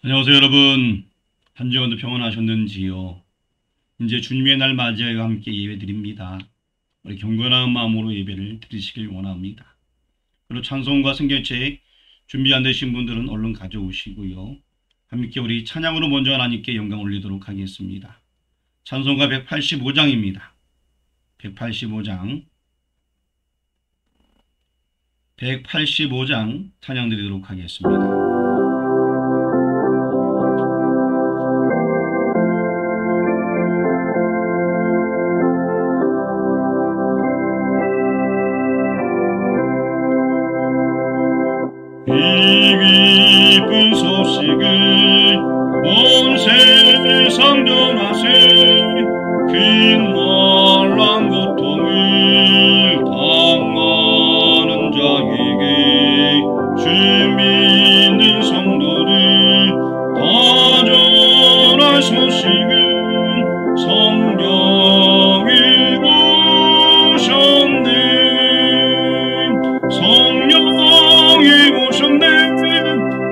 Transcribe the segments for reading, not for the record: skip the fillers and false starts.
안녕하세요, 여러분. 한 주간도 평안하셨는지요? 이제 주님의 날 맞이하여 함께 예배 드립니다. 우리 경건한 마음으로 예배를 드리시길 원합니다. 그리고 찬송과 성경책 준비 안 되신 분들은 얼른 가져오시고요. 함께 우리 찬양으로 먼저 하나님께 영광 올리도록 하겠습니다. 찬송가 185장입니다. 185장 찬양 드리도록 하겠습니다. 이 기쁜 소식을 온 세상 전하세. 긴 환난 고통을 당하는 자에게 주 믿는 성도를 다 전할 소식은 성령이 오셨네.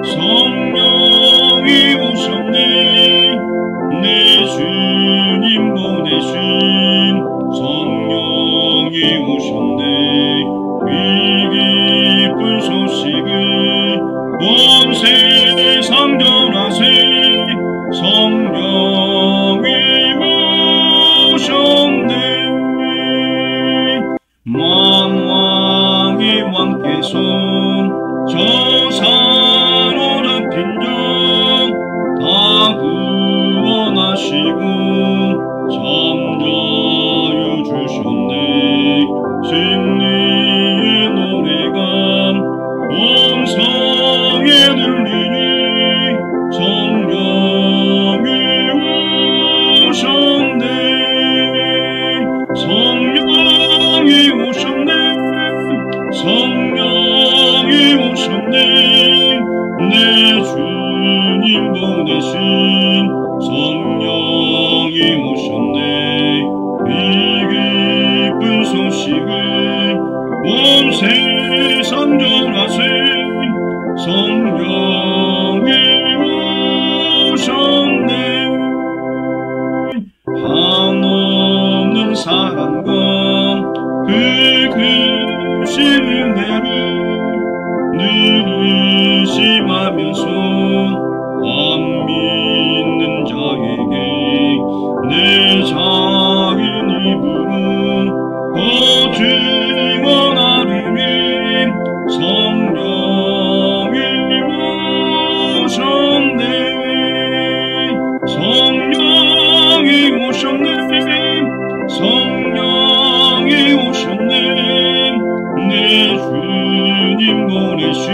성령이 오셨네. 내 주님 보내신 성령이 오셨네. 이 기쁜 소식을 온 세상 전하세. 성령이 오셨네. 만왕의 왕께서 저 산으로 잡힌 자 다 구원하시고 잠자유 주셨네. 승리의 노래가 온 성에 들리니 성령이 오셨네. 성령이 오셨네. 내 주님 보내신 성령이 오셨네. 이 기쁜 소식을 온 세상 전하세. 성령이 오셨네. 한없는 사랑과 그 크신 은혜를 늘 의심하면서 안 믿는 자에게 내 자인 입으로 더 증언하리니 성령이 오셨네. 성령이 오셨네. 내 주님 보내신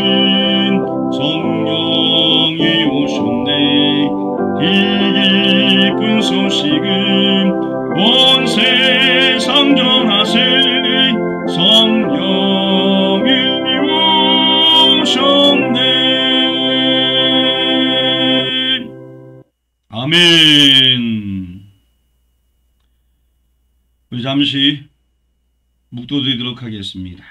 성령이 오셨네. 이 기쁜 소식은 온 세상 전하세. 성령이 오셨네. 아멘. 우리 잠시 묵도드리도록 하겠습니다.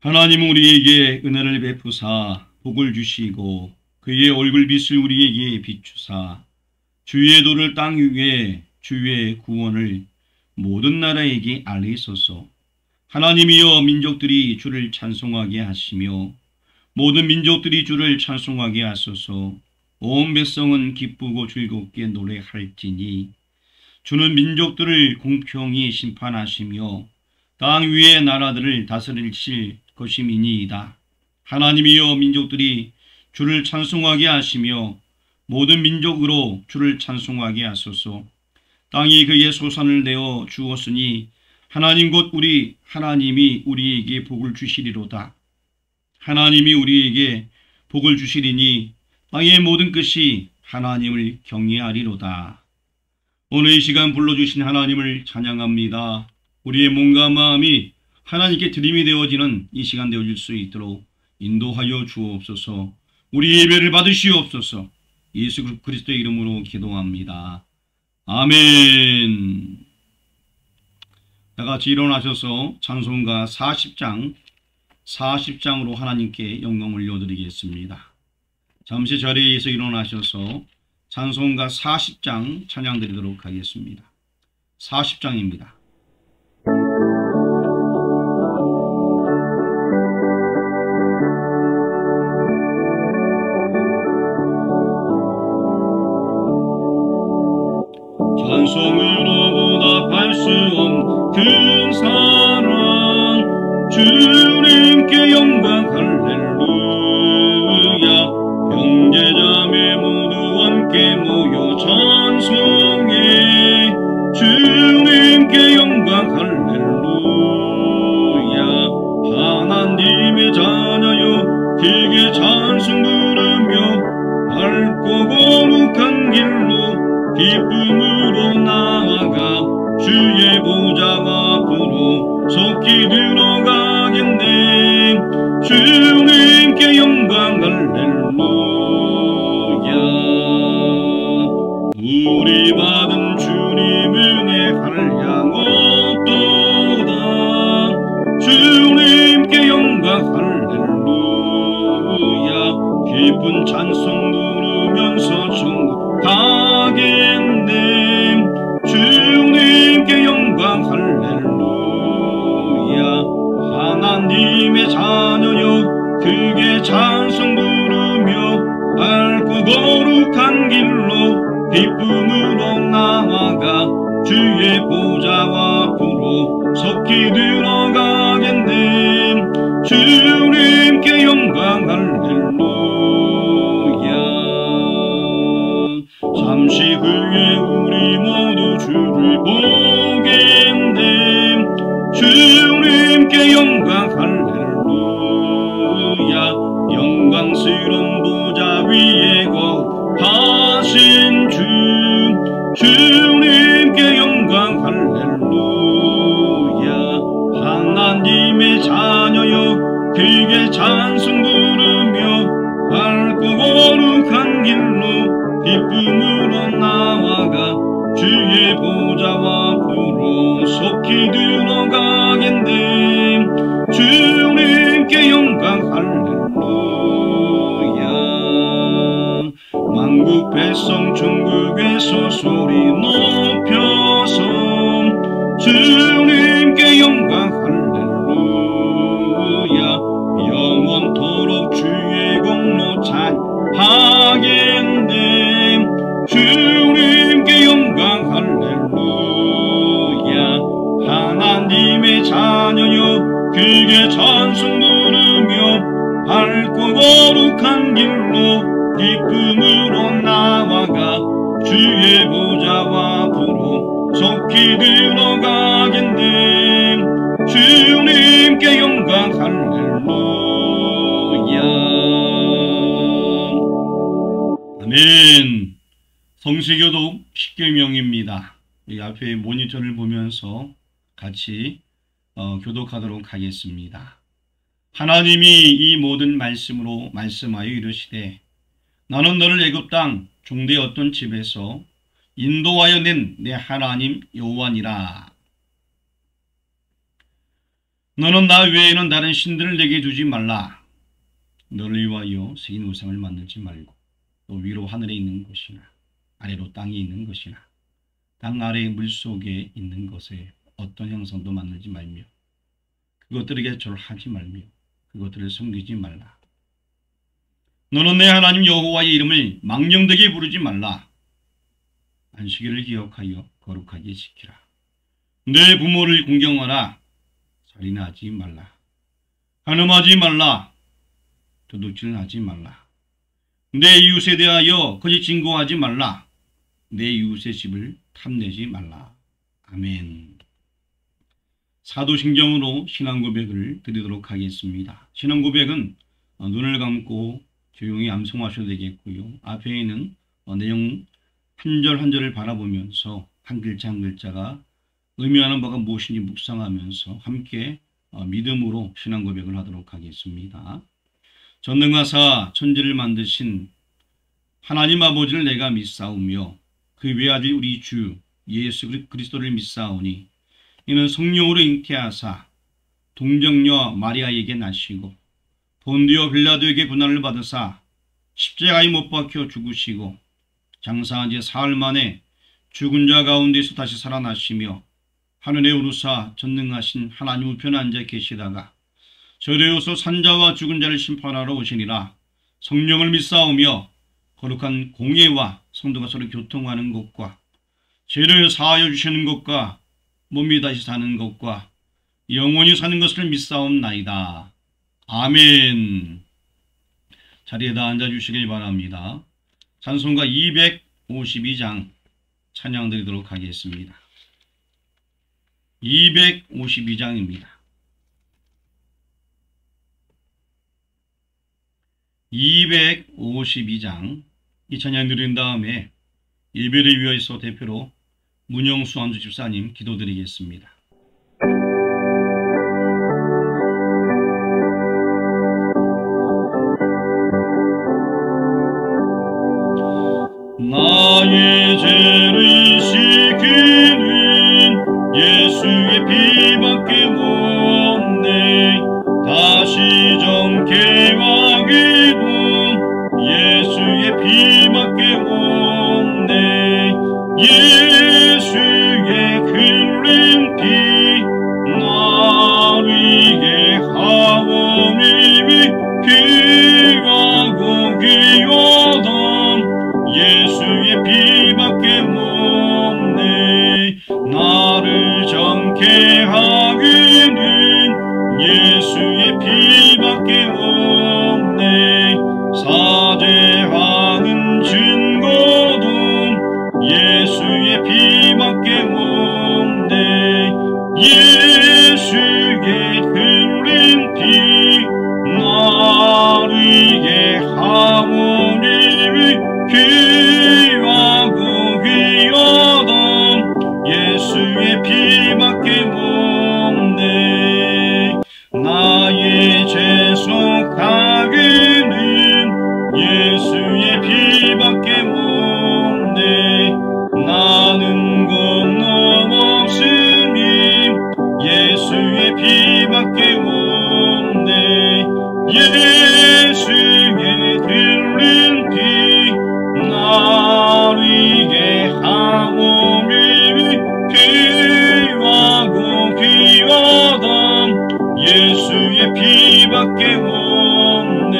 하나님은 우리에게 은혜를 베푸사 복을 주시고 그의 얼굴빛을 우리에게 비추사 주의 도를 땅 위에 주의 구원을 모든 나라에게 알리소서. 하나님이여 민족들이 주를 찬송하게 하시며 모든 민족들이 주를 찬송하게 하소서. 온 백성은 기쁘고 즐겁게 노래할지니 주는 민족들을 공평히 심판하시며 땅 위의 나라들을 다스리실 것임이니이다. 하나님이여 민족들이 주를 찬송하게 하시며 모든 민족으로 주를 찬송하게 하소서. 땅이 그의 소산을 내어 주었으니 하나님 곧 우리 하나님이 우리에게 복을 주시리로다. 하나님이 우리에게 복을 주시리니 땅의 모든 끝이 하나님을 경외하리로다. 오늘 이 시간 불러주신 하나님을 찬양합니다. 우리의 몸과 마음이 하나님께 드림이 되어지는 이 시간 되어질 수 있도록 인도하여 주옵소서. 우리 예배를 받으시옵소서. 예수 그리스도의 이름으로 기도합니다. 아멘. 다 같이 일어나셔서 찬송가 40장 40장으로 하나님께 영광 올려드리겠습니다. 잠시 자리에서 일어나셔서 찬송가 40장 찬양 드리도록 하겠습니다. 40장입니다. 찬송으로 보답할 수 없는 사랑 주님께 영광 할렐루야. 형제자매 모두 함께 모여 찬송해 주님께 영광 할렐루야. 하나님의 자녀여 크게 찬송 부르며 밝고 거룩한 길로 기쁨으로 나아가 주의 보좌 앞으로 속히 들어가겠네. 주님께 영광 할렐루야. 우리 받은 주님 은혜 한량없도다. 주님께 영광 할렐루야. 기쁜 찬송 부르면서 천국 가겠네. 주님께 영광 할렐루야. 하나님의 자녀여 크게 찬송 부르며 밝고 거룩한 길로 기쁨으로 나아가 주의 보좌 앞으로 속히 들어가겠네. 주님께 영광 할렐루야. 잠시 후에 우리 모두 주를 보겠네. 주님께 영광 할렐루야. 영광스러운 보좌 위에 거하신 주 주님께 영광 할렐루야. 하나님의 자녀여 크게 찬송 부르며 밝고 거룩한 길로 기쁨으로 나아가 주의 보좌 앞으로 속히 들어가겠네. 주님께 영광 할렐루야. 만국 백성 천국에서 소리 높여서 주님께 영광 할렐루야. 영원토록 주의 공로 찬양하겠네. 주님께 영광 할렐루야. 하나님의 자녀여 크게 찬송 부르며 밝고 거룩한 길로 기쁨으로 나아가 주의 보좌 앞으로 속히 들어가겠네. 주님께 영광 할렐루야. 아멘. 성시교독 10계명입니다. 이 앞에 모니터를 보면서 같이 교독하도록 하겠습니다. 하나님이 이 모든 말씀으로 말씀하여 이르시되 나는 너를 애굽 땅 종되었던 집에서 인도하여 낸 내 하나님 여호와니라. 너는 나 외에는 다른 신들을 내게 두지 말라. 너를 위하여 새긴 우상을 만들지 말고 또 위로 하늘에 있는 것이나 아래로 땅에 있는 것이나 땅 아래의 물속에 있는 것에 어떤 형상도 만들지 말며 그것들에게 절하지 말며 그것들을 섬기지 말라. 너는 내 하나님 여호와의 이름을 망령되게 부르지 말라. 안식일을 기억하여 거룩하게 지키라. 내 부모를 공경하라. 살인하지 말라. 간음하지 말라. 도둑질하지 말라. 내 이웃에 대하여 거짓 증거하지 말라. 내 이웃의 집을 탐내지 말라. 아멘. 사도신경으로 신앙 고백을 드리도록 하겠습니다. 신앙 고백은 눈을 감고 조용히 암송하셔도 되겠고요. 앞에 있는 내용 한 절 한 절을 바라보면서 한 글자 한 글자가 의미하는 바가 무엇인지 묵상하면서 함께 믿음으로 신앙 고백을 하도록 하겠습니다. 전능하사 천지를 만드신 하나님 아버지를 내가 믿사오며 그 외아들 우리 주 예수 그리스도를 믿사오니 이는 성령으로 잉태하사 동정녀 마리아에게 나시고 본디오 빌라도에게 고난을 받으사 십자가에 못 박혀 죽으시고 장사한 지 사흘 만에 죽은 자 가운데서 다시 살아나시며 하늘에 오르사 전능하신 하나님 우편에 앉아 계시다가 저리로서 산자와 죽은 자를 심판하러 오시니라. 성령을 믿사오며 거룩한 공예와 성도가 서로 교통하는 것과 죄를 사하여 주시는 것과 몸이 다시 사는 것과 영원히 사는 것을 믿사옵나이다. 아멘. 자리에다 앉아주시길 바랍니다. 찬송가 252장 찬양 드리도록 하겠습니다. 252장입니다. 252장 이 찬양 드린 다음에 예배를 위해서 대표로 문영수 안수 집사님 기도드리겠습니다. 나의 죄를 씻기는 예수의 피밖에 없네. 다시 정케하기도 예수의 피밖에 없네. 예수의 흘린 피 나를 위해 하오니 귀하고 귀하다. 예수의 피밖에 없네. 나를 정케 하기는 예수의 피밖에 없네. 사죄하는 증거도 예수의 피밖에 없네. 예수의 흘린 피 나를 위해 하오니 귀하고 귀하다. 예수의 피밖에 없네. 나의 죄 속하기는 예수의 피밖에 없네. 나는 건너 없으니 예수의 피밖에 없네. 예수의 흘린 피 나를 위해 하오니 귀하고 귀하다. 예수의 피밖에 없네.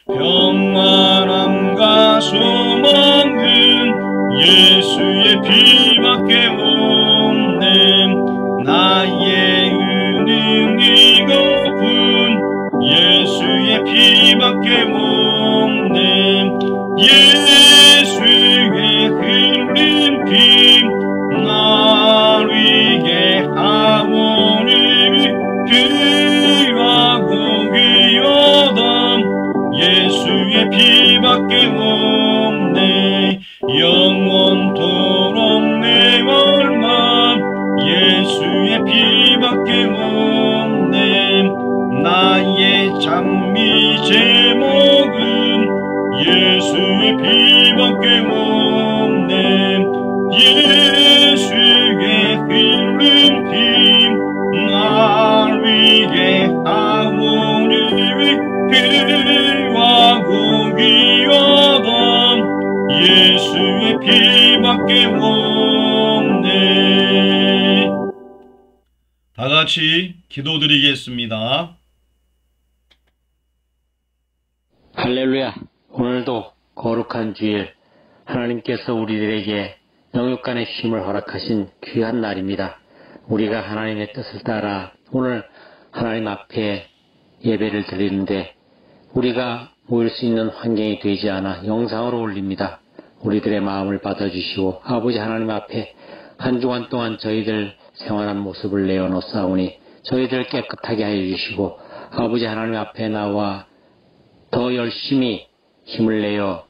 평안함과 소망은 예수의 피밖에 없네. 나의 은행이 갚은 예수의 피밖에 없네. 예수의 흘린 피 나를 위해 하오니 귀하고 귀하다. 예수의 피밖에 없네. 영원토록 내 얼마 예수의 피밖에 없네. 나의 장미 제목은 예수의 피밖에 없네. 예수의 흘린 피 나를 위해 하오니 귀하고 귀하다. 예수의 피밖에 없네. 다 같이 기도드리겠습니다. 할렐루야. 오늘도 거룩한 주일 하나님께서 우리들에게 영육간의 쉼을 허락하신 귀한 날입니다. 우리가 하나님의 뜻을 따라 오늘 하나님 앞에 예배를 드리는데 우리가 모일 수 있는 환경이 되지 않아 영상으로 올립니다. 우리들의 마음을 받아주시고 아버지 하나님 앞에 한 주간 동안 저희들 생활한 모습을 내어놓사오니 저희들 깨끗하게 하여 주시고 아버지 하나님 앞에 나와 더 열심히 힘을 내어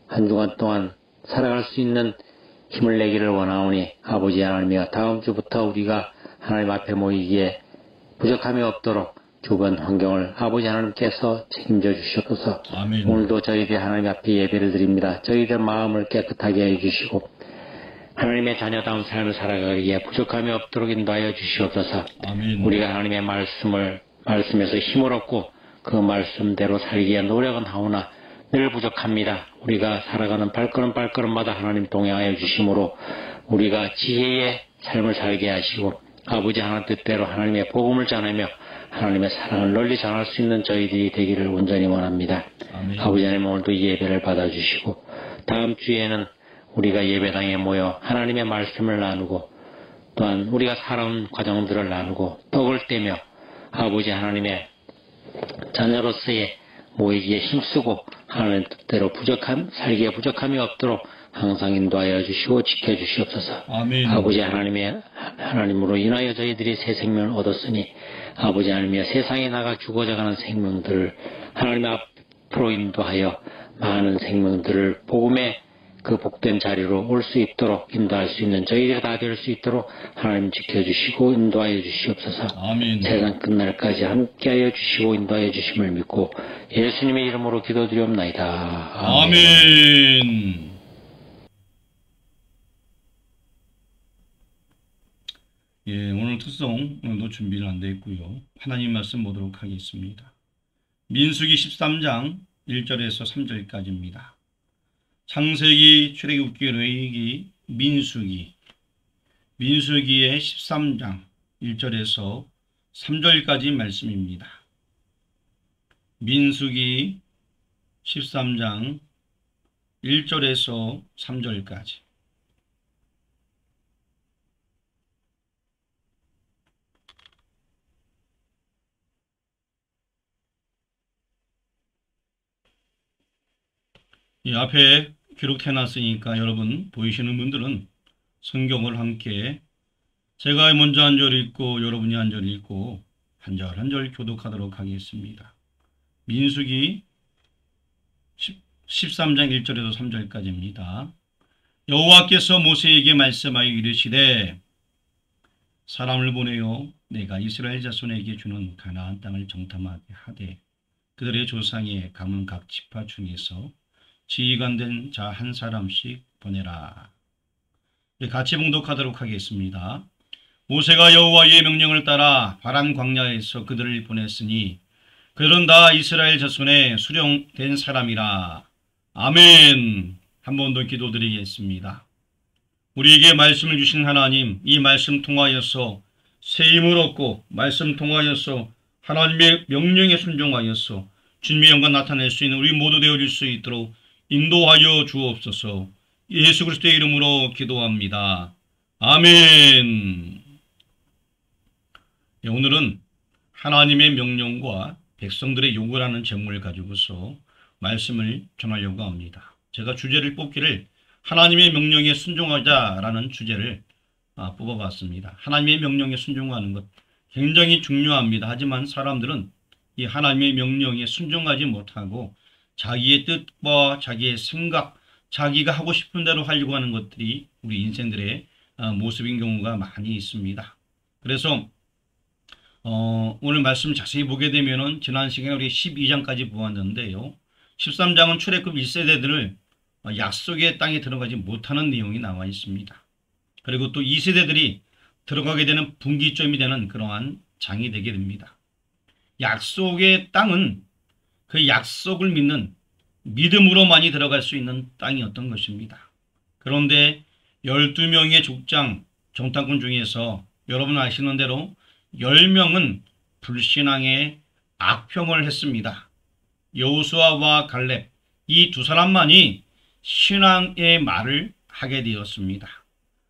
한 주간 동안 살아갈 수 있는 힘을 내기를 원하오니 아버지 하나님이여 다음 주부터 우리가 하나님 앞에 모이기에 부족함이 없도록 주변 환경을 아버지 하나님께서 책임져 주시옵소서. 아멘. 오늘도 저희들 하나님 앞에 예배를 드립니다. 저희들 마음을 깨끗하게 해주시고 하나님의 자녀다운 삶을 살아가기에 부족함이 없도록 인도하여 주시옵소서. 아멘. 우리가 하나님의 말씀에서 힘을 얻고 그 말씀대로 살기에 노력은 하오나 늘 부족합니다. 우리가 살아가는 발걸음마다 하나님 동행하여 주심으로 우리가 지혜의 삶을 살게 하시고 아버지 하나님 뜻대로 하나님의 복음을 전하며 하나님의 사랑을 널리 전할 수 있는 저희들이 되기를 온전히 원합니다. 아멘. 아버지 하나님 오늘도 이 예배를 받아주시고 다음 주에는 우리가 예배당에 모여 하나님의 말씀을 나누고 또한 우리가 살아온 과정들을 나누고 떡을 떼며 아버지 하나님의 자녀로서의 모이기에 힘쓰고 하나님 뜻대로 살기에 부족함이 없도록 항상 인도하여 주시고 지켜주시옵소서. 아멘. 아버지 하나님으로 인하여 저희들이 새 생명을 얻었으니 아버지 하나님이여 세상에 나가 죽어져가는 생명들을 하나님 앞으로 인도하여 많은 생명들을 복음의 그 복된 자리로 올 수 있도록 인도할 수 있는 저희들이 다 될 수 있도록 하나님 지켜주시고 인도하여 주시옵소서. 아멘. 세상 끝날까지 함께하여 주시고 인도하여 주심을 믿고 예수님의 이름으로 기도드리옵나이다. 아멘. 예, 오늘 특송 오늘도 준비는 안 되어 있고요. 하나님 말씀 보도록 하겠습니다. 민수기 13장 1절에서 3절까지입니다. 창세기, 출애굽기, 레위기, 민수기의 13장 1절에서 3절까지 말씀입니다. 민수기 13장 1절에서 3절까지. 이 앞에 기록해놨으니까 여러분 보이시는 분들은 성경을 함께 제가 먼저 한 절 읽고 여러분이 한 절 읽고 한 절 한 절 교독하도록 하겠습니다. 민수기 13장 1절에서 3절까지입니다. 여호와께서 모세에게 말씀하여 이르시되 사람을 보내어 내가 이스라엘 자손에게 주는 가나안 땅을 정탐하게 하되 그들의 조상의 가문 각 지파 중에서 지휘관된 자 한 사람씩 보내라. 같이 봉독하도록 하겠습니다. 모세가 여호와의 명령을 따라 바람 광야에서 그들을 보냈으니 그들은 다 이스라엘 자손의 수령된 사람이라. 아멘. 한 번 더 기도드리겠습니다. 우리에게 말씀을 주신 하나님, 이 말씀 통하여서 새 힘을 얻고 말씀 통하여서 하나님의 명령에 순종하여서 주님의 영광 나타낼 수 있는 우리 모두 되어줄 수 있도록 인도하여 주옵소서. 예수 그리스도의 이름으로 기도합니다. 아멘. 오늘은 하나님의 명령과 백성들의 요구라는 제목을 가지고서 말씀을 전하려고 합니다. 제가 주제를 뽑기를 하나님의 명령에 순종하자라는 주제를 뽑아봤습니다. 하나님의 명령에 순종하는 것 굉장히 중요합니다. 하지만 사람들은 이 하나님의 명령에 순종하지 못하고 자기의 뜻과 자기의 생각, 자기가 하고 싶은 대로 하려고 하는 것들이 우리 인생들의 모습인 경우가 많이 있습니다. 그래서 오늘 말씀 자세히 보게 되면은 지난 시간에 우리 12장까지 보았는데요. 13장은 출애굽 1세대들을 약속의 땅에 들어가지 못하는 내용이 나와 있습니다. 그리고 또 2세대들이 들어가게 되는 분기점이 되는 그러한 장이 되게 됩니다. 약속의 땅은 그 약속을 믿는 믿음으로만이 들어갈 수 있는 땅이었던 것입니다. 그런데 12명의 족장 정탐꾼 중에서 여러분 아시는 대로 10명은 불신앙의 악평을 했습니다. 여호수아와 갈렙 이 두 사람만이 신앙의 말을 하게 되었습니다.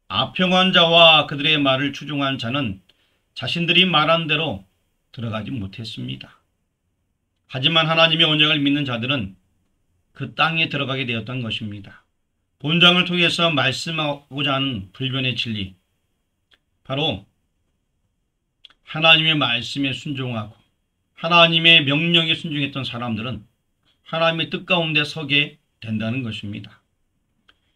악평한 자와 그들의 말을 추종한 자는 자신들이 말한 대로 들어가지 못했습니다. 하지만 하나님의 언약을 믿는 자들은 그 땅에 들어가게 되었던 것입니다. 본장을 통해서 말씀하고자 하는 불변의 진리, 바로 하나님의 말씀에 순종하고 하나님의 명령에 순종했던 사람들은 하나님의 뜻 가운데 서게 된다는 것입니다.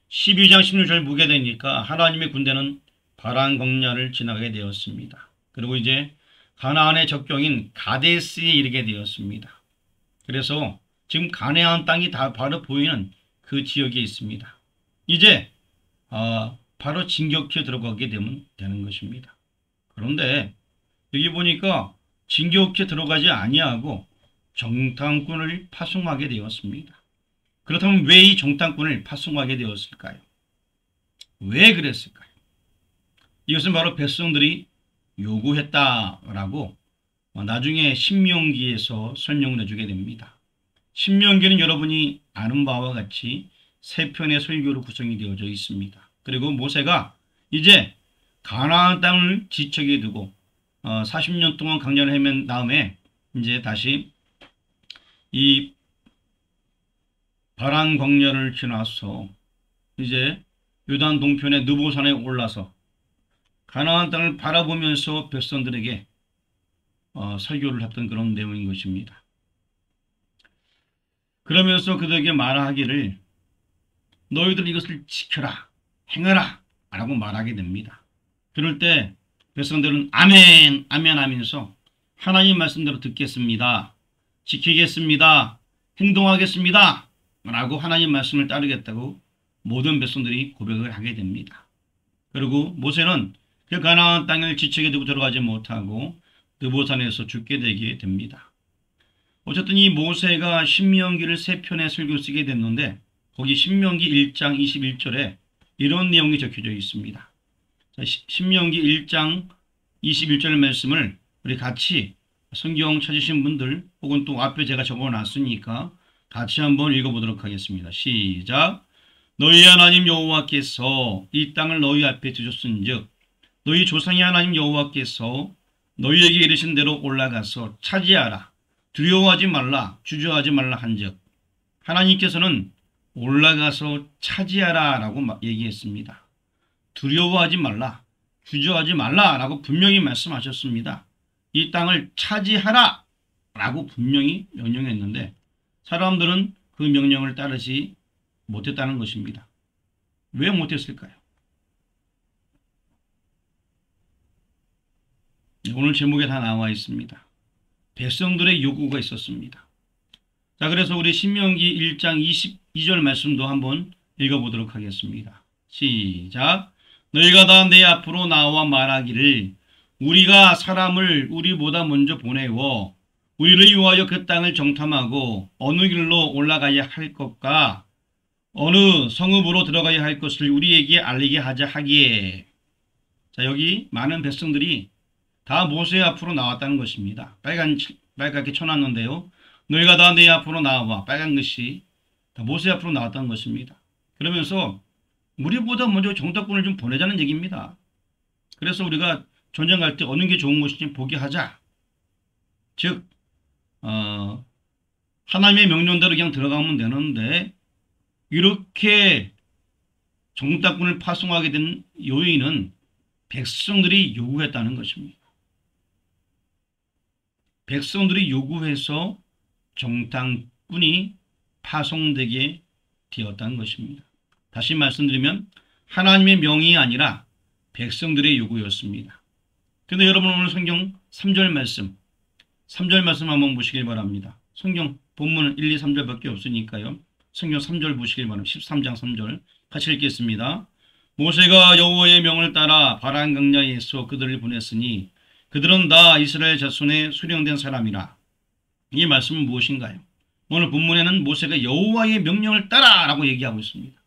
12장 16절 보게 되니까 하나님의 군대는 바람 광야를 지나게 되었습니다. 그리고 이제 가나안의 적경인 가데스에 이르게 되었습니다. 그래서 지금 가나안 땅이 다 바로 보이는 그 지역에 있습니다. 이제 바로 진격해 들어가게 되는 것입니다. 그런데 여기 보니까 진격해 들어가지 아니하고 정탐꾼을 파송하게 되었습니다. 그렇다면 왜 이 정탐꾼을 파송하게 되었을까요? 왜 그랬을까요? 이것은 바로 백성들이 요구했다라고 나중에 신명기에서 설명을 해주게 됩니다. 신명기는 여러분이 아는 바와 같이 세 편의 설교로 구성이 되어져 있습니다. 그리고 모세가 이제 가나안 땅을 지척에 두고 40년 동안 강연을 헤맨 다음에 이제 다시 이 바란 광야를 지나서 이제 요단 동편의 느보산에 올라서 가나안 땅을 바라보면서 백성들에게 설교를 했던 그런 내용인 것입니다. 그러면서 그들에게 말하기를 너희들 이것을 지켜라, 행하라 라고 말하게 됩니다. 그럴 때 백성들은 아멘, 아멘 하면서 하나님 말씀대로 듣겠습니다, 지키겠습니다, 행동하겠습니다 라고 하나님 말씀을 따르겠다고 모든 백성들이 고백을 하게 됩니다. 그리고 모세는 그 가나안 땅을 지척에 두고 들어가지 못하고 느보산에서 죽게 되게 됩니다. 어쨌든 이 모세가 신명기를 세 편의 설교 쓰게 됐는데 거기 신명기 1장 21절에 이런 내용이 적혀져 있습니다. 자, 신명기 1장 21절 말씀을 우리 같이 성경 찾으신 분들 혹은 또 앞에 제가 적어놨으니까 같이 한번 읽어보도록 하겠습니다. 시작. 너희 하나님 여호와께서 이 땅을 너희 앞에 두셨은즉 너희 조상의 하나님 여호와께서 너희에게 이르신 대로 올라가서 차지하라. 두려워하지 말라. 주저하지 말라 한즉 하나님께서는 올라가서 차지하라 라고 얘기했습니다. 두려워하지 말라. 주저하지 말라 라고 분명히 말씀하셨습니다. 이 땅을 차지하라 라고 분명히 명령했는데 사람들은 그 명령을 따르지 못했다는 것입니다. 왜 못했을까요? 오늘 제목에 다 나와 있습니다. 백성들의 요구가 있었습니다. 자, 그래서 우리 신명기 1장 22절 말씀도 한번 읽어보도록 하겠습니다. 시작. 너희가 다 내 앞으로 나와 말하기를 우리가 사람을 우리보다 먼저 보내어 우리를 위하여 그 땅을 정탐하고 어느 길로 올라가야 할 것과 어느 성읍으로 들어가야 할 것을 우리에게 알리게 하자 하기에. 자, 여기 많은 백성들이 다 모세 앞으로 나왔다는 것입니다. 빨갛게 쳐놨는데요. 너희가 다 내 앞으로 나와. 빨간 것이 다 모세 앞으로 나왔다는 것입니다. 그러면서 우리보다 먼저 정탐꾼을 좀 보내자는 얘기입니다. 그래서 우리가 전쟁 갈 때 어느 게 좋은 것인지 보게 하자. 즉 하나님의 명령대로 그냥 들어가면 되는데 이렇게 정탐꾼을 파송하게 된 요인은 백성들이 요구했다는 것입니다. 백성들이 요구해서 정탐꾼이 파송되게 되었다는 것입니다. 다시 말씀드리면 하나님의 명이 아니라 백성들의 요구였습니다. 그런데 여러분 오늘 성경 3절 말씀 한번 보시길 바랍니다. 성경 본문은 1, 2, 3절밖에 없으니까요. 성경 3절 보시길 바랍니다. 13장 3절 같이 읽겠습니다. 모세가 여호와의 명을 따라 바란 광야에서 그들을 보냈으니 그들은 다 이스라엘 자손의 수령된 사람이라. 이 말씀은 무엇인가요? 오늘 본문에는 모세가 여호와의 명령을 따라 라고 얘기하고 있습니다.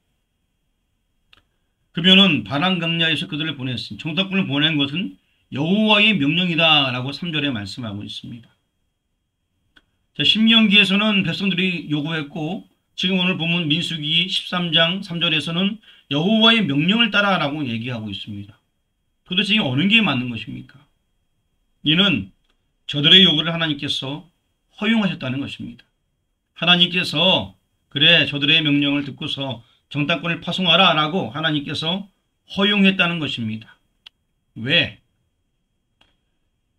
그러면은 바란 광야에서 그들을 보냈으니 정탐꾼을 보낸 것은 여호와의 명령이다 라고 3절에 말씀하고 있습니다. 자, 신명기에서는 백성들이 요구했고 지금 오늘 본문 민수기 13장 3절에서는 여호와의 명령을 따라 라고 얘기하고 있습니다. 도대체 어느 게 맞는 것입니까? 이는 저들의 요구를 하나님께서 허용하셨다는 것입니다. 하나님께서 그래 저들의 명령을 듣고서 정탐꾼을 파송하라 라고 하나님께서 허용했다는 것입니다. 왜?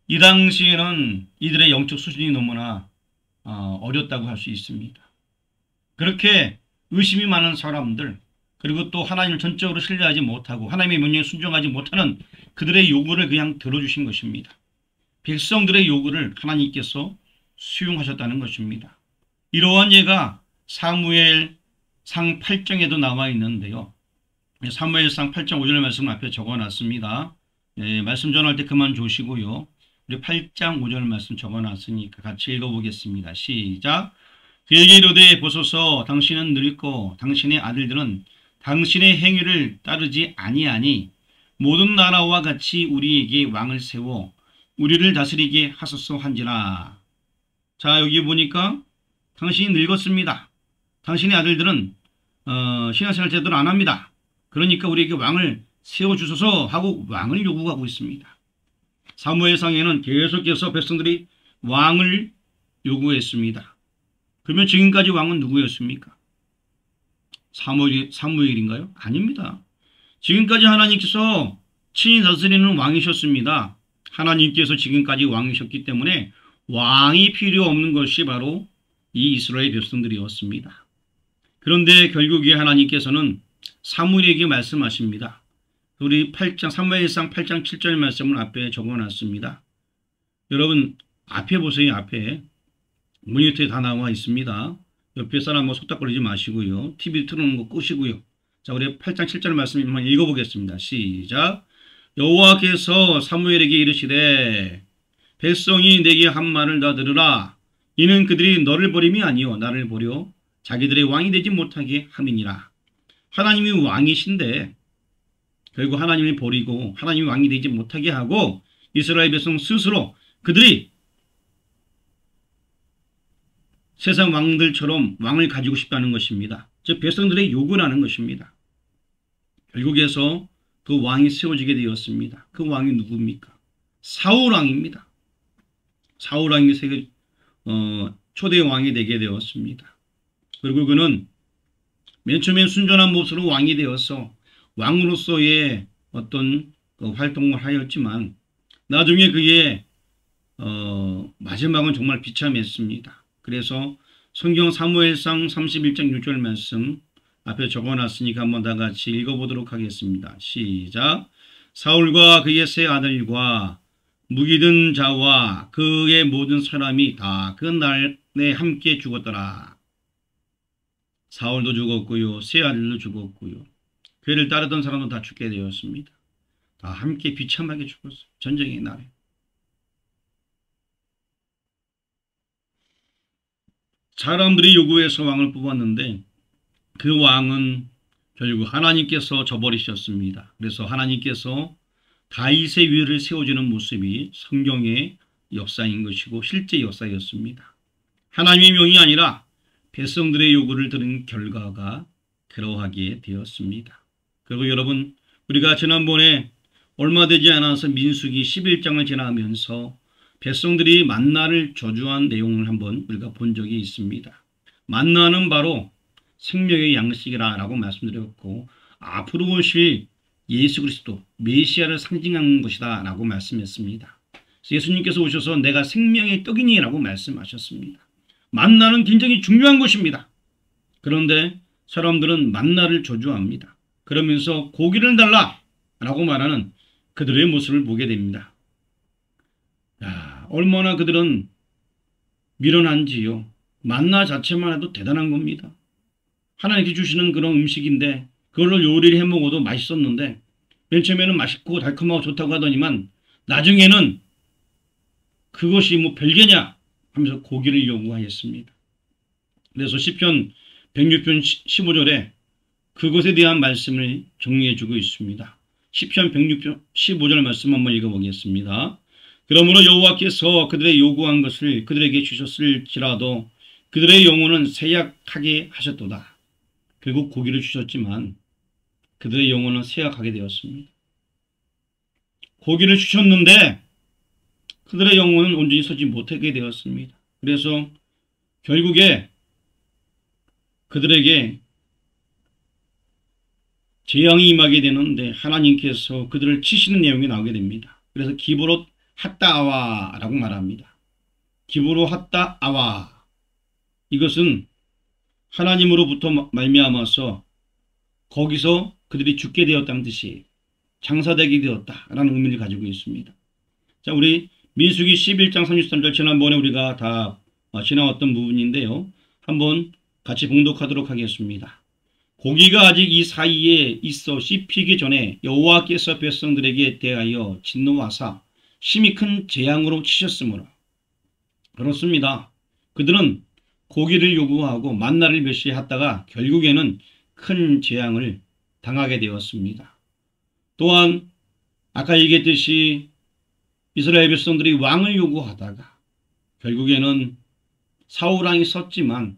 이 당시에는 이들의 영적 수준이 너무나 어렸다고 할 수 있습니다. 그렇게 의심이 많은 사람들 그리고 또 하나님을 전적으로 신뢰하지 못하고 하나님의 명령에 순종하지 못하는 그들의 요구를 그냥 들어주신 것입니다. 백성들의 요구를 하나님께서 수용하셨다는 것입니다. 이러한 예가 사무엘상 8장에도 나와 있는데요. 사무엘상 8장 5절 말씀 앞에 적어놨습니다. 예, 말씀 전할 때 그만 조시고요. 우리 8장 5절 말씀 적어놨으니까 같이 읽어보겠습니다. 시작. 그에게 이르되 보소서 당신은 늙고 당신의 아들들은 당신의 행위를 따르지 아니하니 모든 나라와 같이 우리에게 왕을 세워 우리를 다스리게 하소서 한지라. 자, 여기 보니까 당신이 늙었습니다. 당신의 아들들은 신앙생활 제대로 안 합니다. 그러니까 우리에게 왕을 세워주소서 하고 왕을 요구하고 있습니다. 사무엘상에는 계속해서 백성들이 왕을 요구했습니다. 그러면 지금까지 왕은 누구였습니까? 사무엘인가요? 아닙니다. 지금까지 하나님께서 친히 다스리는 왕이셨습니다. 하나님께서 지금까지 왕이셨기 때문에 왕이 필요 없는 것이 바로 이 이스라엘 백성들이었습니다. 그런데 결국에 하나님께서는 사무엘에게 말씀하십니다. 우리 사무엘상 8장 7절 말씀을 앞에 적어놨습니다. 여러분 앞에 보세요. 앞에 모니터에 다 나와 있습니다. 옆에 사람 뭐 속닥거리지 마시고요. TV 틀어놓은 거 끄시고요. 자, 우리 8장 7절 말씀 한번 읽어보겠습니다. 시작. 여호와께서 사무엘에게 이르시되 백성이 내게 한 말을 다 들으라. 이는 그들이 너를 버림이 아니요 나를 버려 자기들의 왕이 되지 못하게 함이니라. 하나님이 왕이신데 결국 하나님이 버리고 하나님이 왕이 되지 못하게 하고 이스라엘 백성 스스로 그들이 세상 왕들처럼 왕을 가지고 싶다는 것입니다. 즉 백성들의 요구라는 것입니다. 결국에서 그 왕이 세워지게 되었습니다. 그 왕이 누굽니까? 사울왕입니다. 사울왕이 초대 왕이 되게 되었습니다. 그리고 그는 맨 처음엔 순전한 모습으로 왕이 되어서 왕으로서의 어떤 활동을 하였지만 나중에 그의 마지막은 정말 비참했습니다. 그래서 성경 사무엘상 31장 6절 말씀 앞에 적어놨으니까 한번 다 같이 읽어보도록 하겠습니다. 시작. 사울과 그의 세 아들과 무기든 자와 그의 모든 사람이 다 그 날에 함께 죽었더라. 사울도 죽었고요. 세 아들도 죽었고요. 그를 따르던 사람도 다 죽게 되었습니다. 다 함께 비참하게 죽었어요. 전쟁의 날에. 사람들이 요구해서 왕을 뽑았는데 그 왕은 결국 하나님께서 저버리셨습니다. 그래서 하나님께서 다윗의 위를 세워주는 모습이 성경의 역사인 것이고 실제 역사였습니다. 하나님의 명이 아니라 백성들의 요구를 들은 결과가 그러하게 되었습니다. 그리고 여러분 우리가 지난번에 얼마 되지 않아서 민수기 11장을 지나면서 백성들이 만나를 저주한 내용을 한번 우리가 본 적이 있습니다. 만나는 바로 생명의 양식이라고 말씀드렸고 앞으로 오실 예수 그리스도 메시아를 상징하는 것이다 라고 말씀했습니다. 예수님께서 오셔서 내가 생명의 떡이니 라고 말씀하셨습니다. 만나는 굉장히 중요한 것입니다. 그런데 사람들은 만나를 저주합니다. 그러면서 고기를 달라 라고 말하는 그들의 모습을 보게 됩니다. 야, 얼마나 그들은 미련한지요. 만나 자체만 해도 대단한 겁니다. 하나님께 주시는 그런 음식인데 그걸로 요리를 해 먹어도 맛있었는데 맨 처음에는 맛있고 달콤하고 좋다고 하더니만 나중에는 그것이 뭐 별개냐 하면서 고기를 요구하였습니다. 그래서 시편 106편 15절에 그것에 대한 말씀을 정리해 주고 있습니다. 시편 106편 15절 말씀 한번 읽어보겠습니다. 그러므로 여호와께서 그들의 요구한 것을 그들에게 주셨을지라도 그들의 영혼은 쇠약하게 하셨도다. 결국 고기를 주셨지만 그들의 영혼은 쇠약하게 되었습니다. 고기를 주셨는데 그들의 영혼은 온전히 서지 못하게 되었습니다. 그래서 결국에 그들에게 재앙이 임하게 되는데 하나님께서 그들을 치시는 내용이 나오게 됩니다. 그래서 기브롯 핫다아와라고 말합니다. 기브롯 핫다아와 이것은 하나님으로부터 말미암아서 거기서 그들이 죽게 되었다는 뜻이 장사되게 되었다라는 의미를 가지고 있습니다. 자, 우리 민수기 11장 33절 지난번에 우리가 다 지나왔던 부분인데요. 한번 같이 봉독하도록 하겠습니다. 고기가 아직 이 사이에 있어 씹히기 전에 여호와께서 백성들에게 대하여 진노하사 심히 큰 재앙으로 치셨으므로. 그렇습니다. 그들은 고기를 요구하고 만나를 멸시했다가 결국에는 큰 재앙을 당하게 되었습니다. 또한 아까 얘기했듯이 이스라엘 백성들이 왕을 요구하다가 결국에는 사울 왕이 섰지만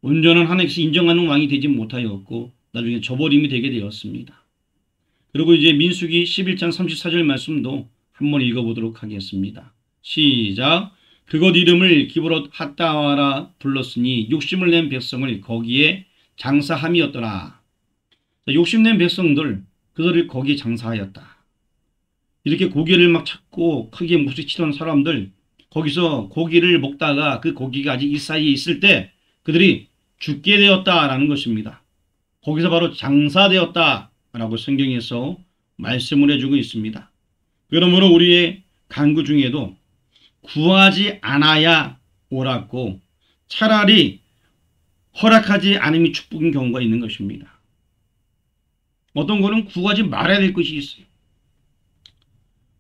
온전한 하나님께서 인정하는 왕이 되지 못하였고 나중에 저버림이 되게 되었습니다. 그리고 이제 민수기 11장 34절 말씀도 한번 읽어보도록 하겠습니다. 시작. 그곳 이름을 기브롯 핫다와라 불렀으니 욕심을 낸 백성을 거기에 장사함이었더라. 욕심낸 백성들, 그들을 거기에 장사하였다. 이렇게 고기를 막 찾고 크게 무시치던 사람들, 거기서 고기를 먹다가 그 고기가 아직 이 사이에 있을 때 그들이 죽게 되었다라는 것입니다. 거기서 바로 장사되었다라고 성경에서 말씀을 해주고 있습니다. 그러므로 우리의 간구 중에도 구하지 않아야 옳았고 차라리 허락하지 않음이 축복인 경우가 있는 것입니다. 어떤 거는 구하지 말아야 될 것이 있어요.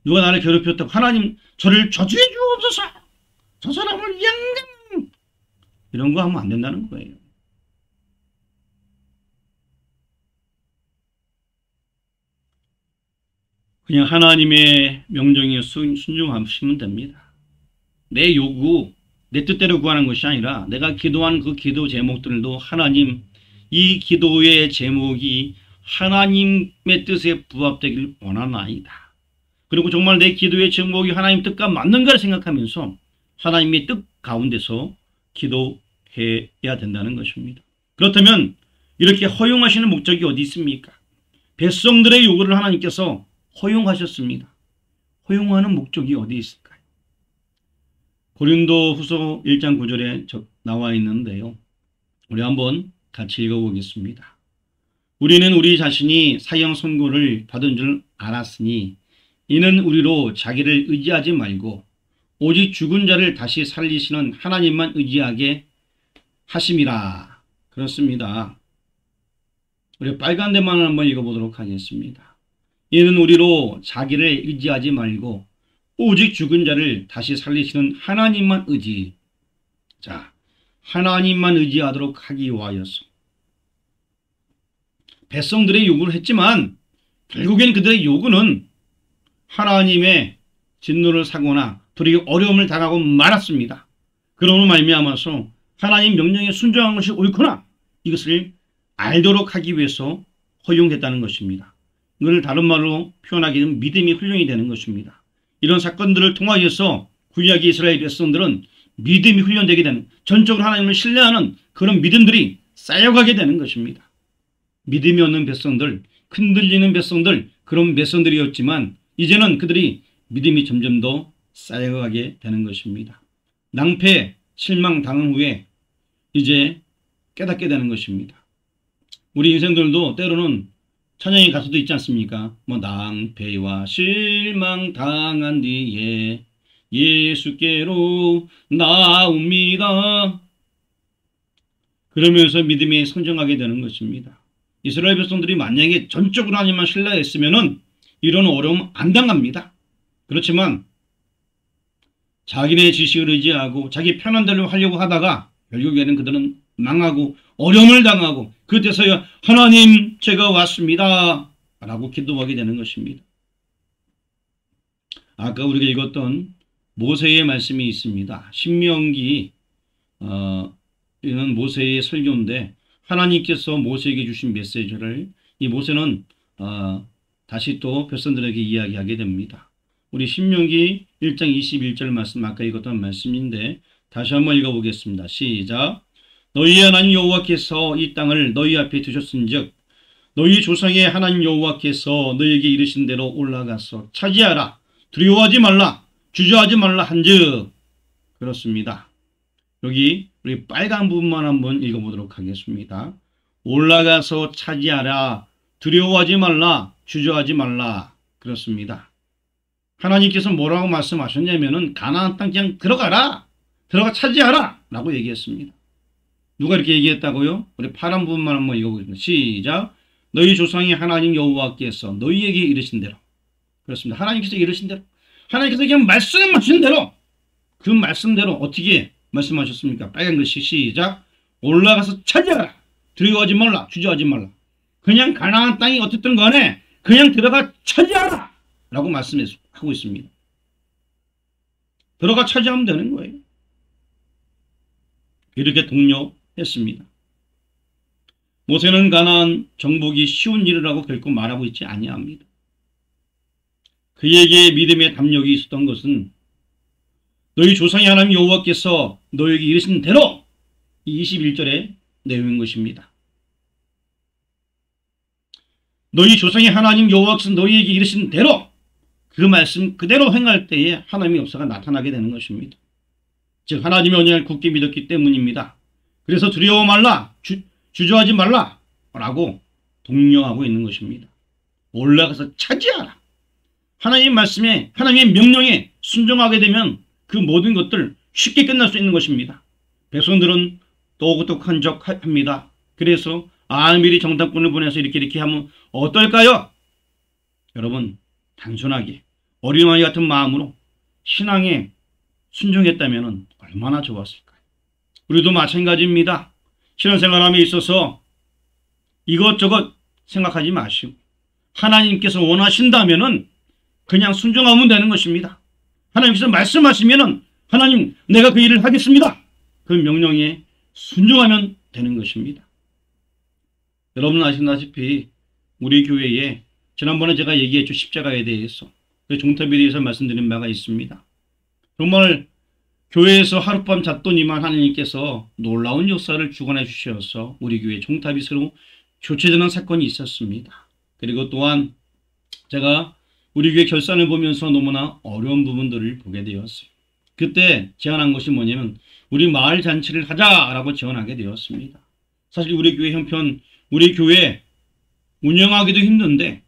누가 나를 괴롭혔다고 하나님 저를 저주해 주옵소서, 저 사람을 양강, 이런 거 하면 안 된다는 거예요. 그냥 하나님의 명령에 순종하시면 됩니다. 내 요구, 내 뜻대로 구하는 것이 아니라 내가 기도한 그 기도 제목들도 하나님, 이 기도의 제목이 하나님의 뜻에 부합되길 원하나이다. 그리고 정말 내 기도의 제목이 하나님 뜻과 맞는가를 생각하면서 하나님의 뜻 가운데서 기도해야 된다는 것입니다. 그렇다면 이렇게 허용하시는 목적이 어디 있습니까? 백성들의 요구를 하나님께서 허용하셨습니다. 허용하는 목적이 어디 있을까요? 고린도 후서 1장 9절에 나와 있는데요. 우리 한번 같이 읽어보겠습니다. 우리는 우리 자신이 사형 선고를 받은 줄 알았으니 이는 우리로 자기를 의지하지 말고 오직 죽은 자를 다시 살리시는 하나님만 의지하게 하심이라. 그렇습니다. 우리 빨간 데만 한번 읽어보도록 하겠습니다. 이는 우리로 자기를 의지하지 말고 오직 죽은 자를 다시 살리시는 하나님만 의지. 자, 하나님만 의지하도록 하기 위하여서 백성들의 요구를 했지만 결국엔 그들의 요구는 하나님의 진노를 사거나 도리어 어려움을 당하고 말았습니다. 그러므로 말미암아서 하나님 명령에 순종한 것이 옳구나, 이것을 알도록 하기 위해서 허용했다는 것입니다. 이걸 다른 말로 표현하기는 믿음이 훈련이 되는 것입니다. 이런 사건들을 통하여서 구약의 이스라엘 백성들은 믿음이 훈련되게 되는, 전적으로 하나님을 신뢰하는 그런 믿음들이 쌓여가게 되는 것입니다. 믿음이 없는 백성들, 흔들리는 백성들, 그런 백성들이었지만 이제는 그들이 믿음이 점점 더 쌓여가게 되는 것입니다. 낭패, 실망 당한 후에 이제 깨닫게 되는 것입니다. 우리 인생들도 때로는 찬양의 가수도 있지 않습니까? 낭패와 실망 당한 뒤에 예수께로 나옵니다. 그러면서 믿음에 성장하게 되는 것입니다. 이스라엘 백성들이 만약에 전적으로 하나님만 신뢰했으면은 이런 어려움 안 당합니다. 그렇지만 자기네 지식을 의지하고 자기 편한 대로 하려고 하다가 결국에는 그들은 망하고 어려움을 당하고 그때서야 하나님 제가 왔습니다 라고 기도하게 되는 것입니다. 아까 우리가 읽었던 모세의 말씀이 있습니다. 신명기 이는 모세의 설교인데 하나님께서 모세에게 주신 메시지를 이 모세는 다시 또 백성들에게 이야기하게 됩니다. 우리 신명기 1장 21절 말씀, 아까 읽었던 말씀인데 다시 한번 읽어보겠습니다. 시작. 너희 하나님 여호와께서 이 땅을 너희 앞에 두셨은즉 너희 조상의 하나님 여호와께서 너희에게 이르신 대로 올라가서 차지하라. 두려워하지 말라. 주저하지 말라 한즉. 그렇습니다. 여기 우리 빨간 부분만 한번 읽어보도록 하겠습니다. 올라가서 차지하라. 두려워하지 말라. 주저하지 말라. 그렇습니다. 하나님께서 뭐라고 말씀하셨냐면은 가나안 땅 그냥 들어가라. 들어가 차지하라 라고 얘기했습니다. 누가 이렇게 얘기했다고요? 우리 파란 부분만 한번 읽어보겠습니다. 시작. 너희 조상이 하나님 여호와께서 너희에게 이르신 대로. 그렇습니다. 하나님께서 이르신 대로. 하나님께서 그냥 말씀하신 대로. 그 말씀대로 어떻게 말씀하셨습니까? 빨간 글씨 시작. 올라가서 차지하라. 두려워하지 말라. 주저하지 말라. 그냥 가나안 땅이 어떻든 간에 그냥 들어가 차지하라. 라고 말씀하고 있습니다. 들어가 차지하면 되는 거예요. 이렇게 독려했습니다. 모세는 가나안 정복이 쉬운 일이라고 결코 말하고 있지 아니합니다. 그에게 믿음의 담력이 있었던 것은 너희 조상의 하나님 여호와께서 너에게 이르신 대로 이 21절의 내용인 것입니다. 너희 조상의 하나님 여호와께서 너희에게 이르신 대로 그 말씀 그대로 행할 때에 하나님의 역사가 나타나게 되는 것입니다. 즉 하나님의 언약을 굳게 믿었기 때문입니다. 그래서 두려워 말라, 주저하지 말라 라고 독려하고 있는 것입니다. 올라가서 차지하라. 하나님의 말씀에 하나님의 명령에 순종하게 되면 그 모든 것들 쉽게 끝날 수 있는 것입니다. 백성들은 똑똑한 척 합니다. 그래서 미리 정탐꾼을 보내서 이렇게 하면 어떨까요? 여러분 단순하게 어린아이 같은 마음으로 신앙에 순종했다면 얼마나 좋았을까요? 우리도 마찬가지입니다. 신앙생활함에 있어서 이것저것 생각하지 마시고 하나님께서 원하신다면 그냥 순종하면 되는 것입니다. 하나님께서 말씀하시면 하나님 내가 그 일을 하겠습니다. 그 명령에 순종하면 되는 것입니다. 여러분 아시다시피 우리 교회에 지난번에 제가 얘기했죠. 십자가에 대해서 그 종탑에 대해서 말씀드린 바가 있습니다. 정말 교회에서 하룻밤 잤더니만 하나님께서 놀라운 역사를 주관해 주셔서 우리 교회 종탑이 새로 교체되는 사건이 있었습니다. 그리고 또한 제가 우리 교회 결산을 보면서 너무나 어려운 부분들을 보게 되었어요. 그때 제안한 것이 뭐냐면 우리 마을 잔치를 하자라고 제안하게 되었습니다. 사실 우리 교회 형편, 우리 교회 운영하기도 힘든데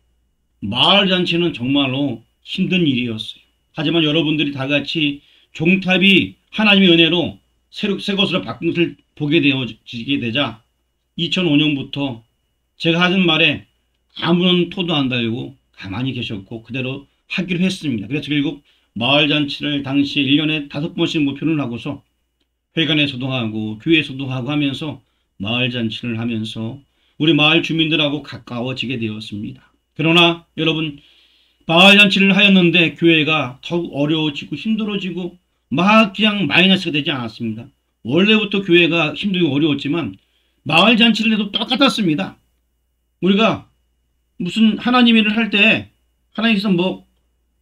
마을 잔치는 정말로 힘든 일이었어요. 하지만 여러분들이 다 같이 종탑이 하나님의 은혜로 새 것으로 바뀐 것을 보게 되어지게 되자 2005년부터 제가 하는 말에 아무런 토도 안 달고 가만히 계셨고 그대로 하기로 했습니다. 그래서 결국 마을잔치를 당시에 1년에 5번씩 목표를 하고서 회관에서도 하고 교회에서도 하고 하면서 마을잔치를 하면서 우리 마을 주민들하고 가까워지게 되었습니다. 그러나 여러분 마을잔치를 하였는데 교회가 더욱 어려워지고 힘들어지고 막 그냥 마이너스가 되지 않았습니다. 원래부터 교회가 힘들고 어려웠지만 마을잔치를 해도 똑같았습니다. 우리가 무슨 하나님 일을 할 때 하나님께서 뭐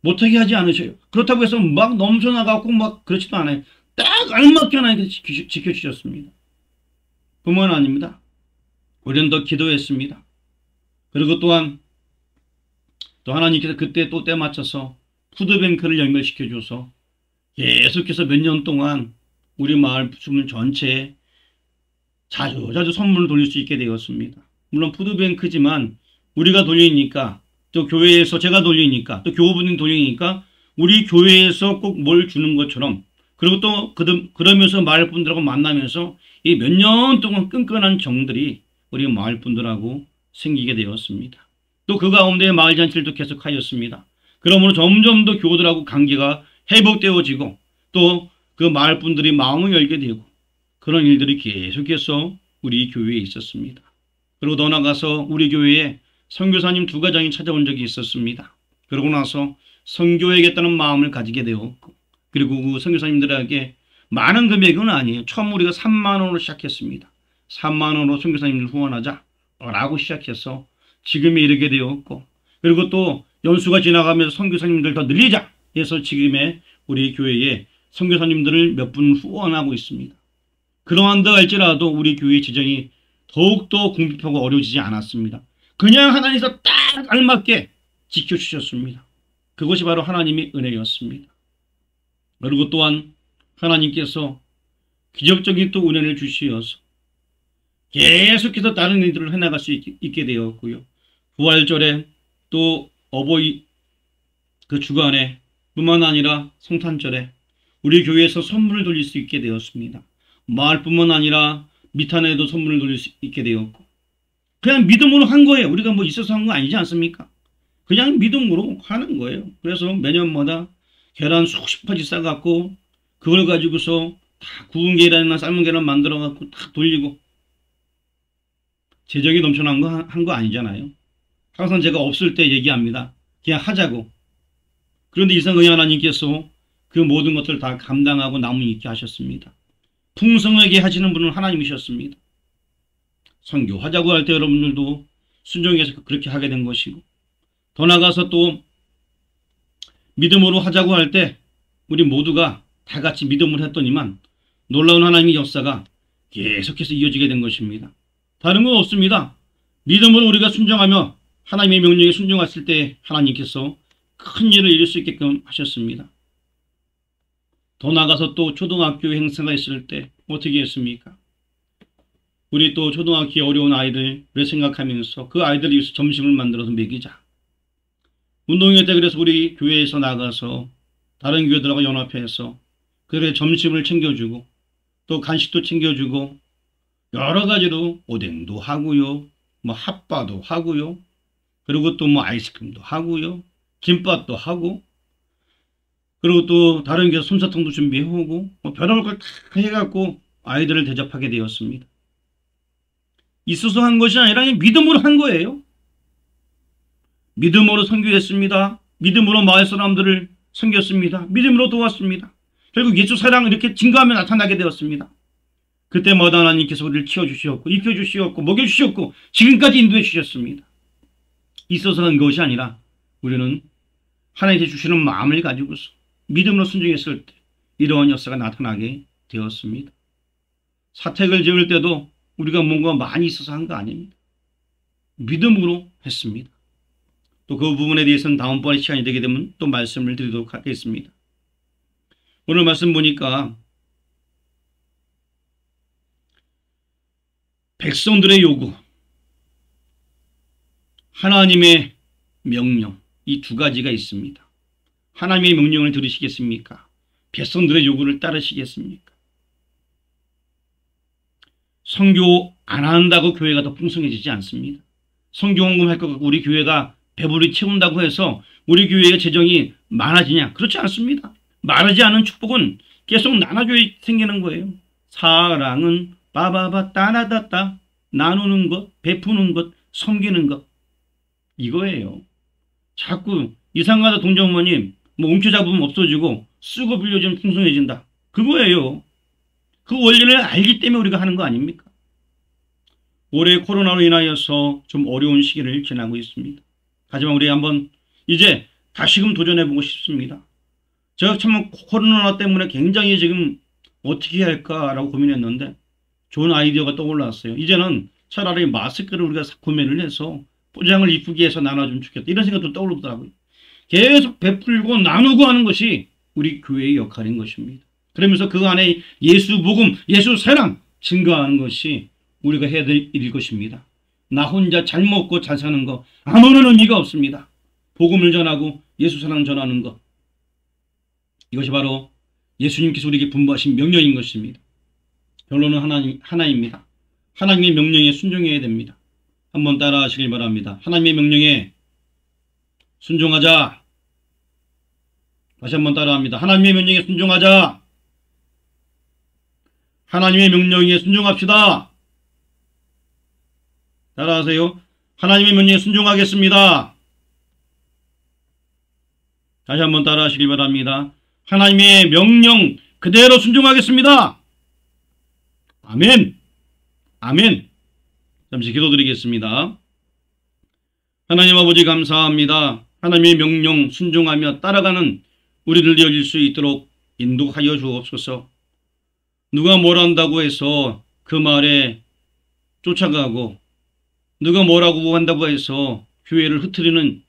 못하게 하지 않으셔요. 그렇다고 해서 막 넘쳐나가고 막 그렇지도 않아요. 딱 알맞게 하나님께서 지켜주셨습니다. 뿐만 아닙니다. 우리는 더 기도했습니다. 그리고 또한 또 하나님께서 그때 또 때 맞춰서 푸드뱅크를 연결시켜줘서 계속해서 몇 년 동안 우리 마을 주민 전체에 자주 선물을 돌릴 수 있게 되었습니다. 물론 푸드뱅크지만 우리가 돌리니까 또 교회에서 제가 돌리니까 또 교우분이 돌리니까 우리 교회에서 꼭 뭘 주는 것처럼 그리고 또 그러면서 마을분들하고 만나면서 이 몇 년 동안 끈끈한 정들이 우리 마을분들하고 생기게 되었습니다. 또 그 가운데 마을잔치를 계속 하였습니다. 그러므로 점점 더 교우들하고 관계가 회복되어지고 또 그 마을분들이 마음을 열게 되고 그런 일들이 계속해서 우리 교회에 있었습니다. 그리고 더 나가서 우리 교회에 선교사님 2가정이 찾아온 적이 있었습니다. 그러고 나서 선교해야겠다는 마음을 가지게 되었고 그리고 그 선교사님들에게 많은 금액은 아니에요. 처음 우리가 3만 원으로 시작했습니다. 3만 원으로 선교사님들 후원하자 라고 시작해서 지금에 이르게 되었고 그리고 또 연수가 지나가면서 선교사님들 더 늘리자 해서 지금의 우리 교회에 선교사님들을 몇 분 후원하고 있습니다. 그러한다 할지라도 우리 교회의 지정이 더욱더 궁핍하고 어려워지지 않았습니다. 그냥 하나님께서 딱 알맞게 지켜주셨습니다. 그것이 바로 하나님의 은혜였습니다. 그리고 또한 하나님께서 기적적인 또 은혜를 주시어서 계속해서 다른 일들을 해나갈 수 있게 되었고요. 부활절에 또 어버이 그 주간에 뿐만 아니라 성탄절에 우리 교회에서 선물을 돌릴 수 있게 되었습니다. 마을뿐만 아니라 미탄에도 선물을 돌릴 수 있게 되었고, 그냥 믿음으로 한 거예요. 우리가 뭐 있어서 한 거 아니지 않습니까? 그냥 믿음으로 하는 거예요. 그래서 매년마다 계란 수십 파지 싸갖고 그걸 가지고서 다 구운 계란이나 삶은 계란 만들어갖고 다 돌리고, 재정이 넘쳐난 거 한 거 아니잖아요. 항상 제가 없을 때 얘기합니다. 그냥 하자고. 그런데 이상하게 하나님께서 그 모든 것들을 다 감당하고 나무 있게 하셨습니다. 풍성하게 하시는 분은 하나님이셨습니다. 선교하자고 할 때 여러분들도 순종해서 그렇게 하게 된 것이고, 더 나아가서 또 믿음으로 하자고 할 때 우리 모두가 다 같이 믿음을 했더니만 놀라운 하나님의 역사가 계속해서 이어지게 된 것입니다. 다른 건 없습니다. 믿음으로 우리가 순종하며 하나님의 명령에 순종했을 때 하나님께서 큰 일을 이룰 수 있게끔 하셨습니다. 더 나아가서 또 초등학교 행사가 있을 때 어떻게 했습니까? 우리 또 초등학교의 어려운 아이들을 생각하면서 그 아이들을 위해서 점심을 만들어서 먹이자. 운동회 때 그래서 우리 교회에서 나가서 다른 교회들하고 연합해서 그들의 점심을 챙겨주고 또 간식도 챙겨주고 여러 가지로 오뎅도 하고요. 뭐 핫바도 하고요. 그리고 또 뭐 아이스크림도 하고요. 김밥도 하고, 그리고 또 다른 교회 솜사탕도 준비해오고, 뭐 별의별 걸 다 해갖고 아이들을 대접하게 되었습니다. 있어서 한 것이 아니라 믿음으로 한 거예요. 믿음으로 선교했습니다. 믿음으로 마을 사람들을 섬겼습니다. 믿음으로 도왔습니다. 결국 예수 사랑을 이렇게 증거하며 나타나게 되었습니다. 그때마다 하나님께서 우리를 키워주시었고 입혀주시었고 먹여주시었고 지금까지 인도해 주셨습니다. 있어서 한 것이 아니라 우리는 하나님께서 주시는 마음을 가지고서 믿음으로 순종했을 때 이러한 역사가 나타나게 되었습니다. 사택을 지을 때도 우리가 뭔가 많이 있어서 한 거 아닙니다. 믿음으로 했습니다. 또 그 부분에 대해서는 다음번에 시간이 되게 되면 또 말씀을 드리도록 하겠습니다. 오늘 말씀 보니까 백성들의 요구, 하나님의 명령, 이 두 가지가 있습니다. 하나님의 명령을 들으시겠습니까? 백성들의 요구를 따르시겠습니까? 선교 안 한다고 교회가 더 풍성해지지 않습니다. 선교 헌금할 것 같고 우리 교회가 배불리 채운다고 해서 우리 교회의 재정이 많아지냐? 그렇지 않습니다. 말하지 않은 축복은 계속 나눠줘야 생기는 거예요. 사랑은 빠바바 따나다따, 나누는 것, 베푸는 것, 섬기는 것, 이거예요. 자꾸 이상하다 동정모님 뭐 움켜잡으면 없어지고 쓰고 빌려주면 풍성해진다, 그거예요. 그 원리를 알기 때문에 우리가 하는 거 아닙니까? 올해 코로나로 인하여서 좀 어려운 시기를 지나고 있습니다. 하지만 우리 한번 이제 다시금 도전해보고 싶습니다. 제가 참 코로나 때문에 굉장히 지금 어떻게 해야 할까라고 고민했는데 좋은 아이디어가 떠올랐어요. 이제는 차라리 마스크를 우리가 구매를 해서 포장을 이쁘게 해서 나눠주면 좋겠다, 이런 생각도 떠오르더라고요. 계속 베풀고 나누고 하는 것이 우리 교회의 역할인 것입니다. 그러면서 그 안에 예수 복음, 예수 사랑 증거하는 것이 우리가 해야 될 일일 것입니다. 나 혼자 잘 먹고 잘 사는 거 아무런 의미가 없습니다. 복음을 전하고 예수 사랑 전하는 것, 이것이 바로 예수님께서 우리에게 분부하신 명령인 것입니다. 결론은 하나입니다. 하나님의 명령에 순종해야 됩니다. 한번 따라 하시길 바랍니다. 하나님의 명령에 순종하자. 다시 한번 따라합니다. 하나님의 명령에 순종하자. 하나님의 명령에 순종합시다. 따라하세요. 하나님의 명령에 순종하겠습니다. 다시 한번 따라하시길 바랍니다. 하나님의 명령 그대로 순종하겠습니다. 아멘. 아멘. 잠시 기도드리겠습니다. 하나님 아버지 감사합니다. 하나님의 명령 순종하며 따라가는 우리들 되어질 수 있도록 인도하여 주옵소서. 누가 뭘 한다고 해서 그 말에 쫓아가고 누가 뭐라고 한다고 해서 교회를 흩트리는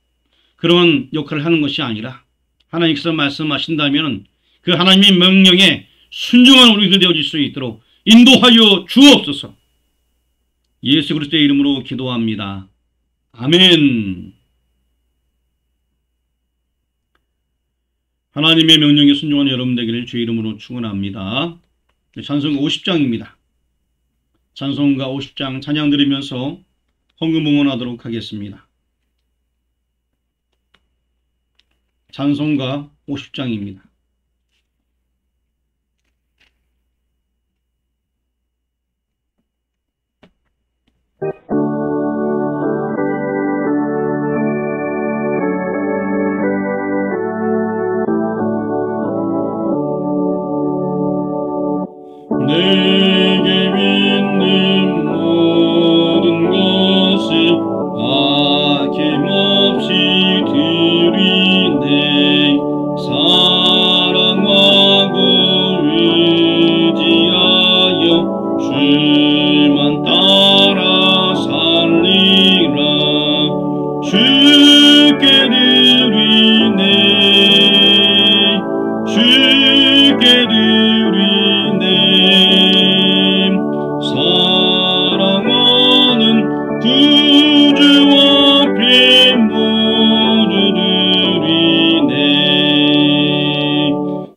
그런 역할을 하는 것이 아니라 하나님께서 말씀하신다면 그 하나님의 명령에 순종한 우리들 되어질 수 있도록 인도하여 주옵소서. 예수 그리스도의 이름으로 기도합니다. 아멘. 하나님의 명령에 순종한 여러분 되기를 주의 이름으로 축원합니다. 찬송 50장입니다. 찬송가 50장 찬양 드리면서 헌금 봉헌하도록 하겠습니다. 찬송가 50장입니다. 내게 믿는 모든 것을 아낌없이 드리네. 사랑하고 의지하여 주만 따라 살리라. 주께 드리네. 주께 드리네. 사랑하는 구주 앞에 모두 드리네.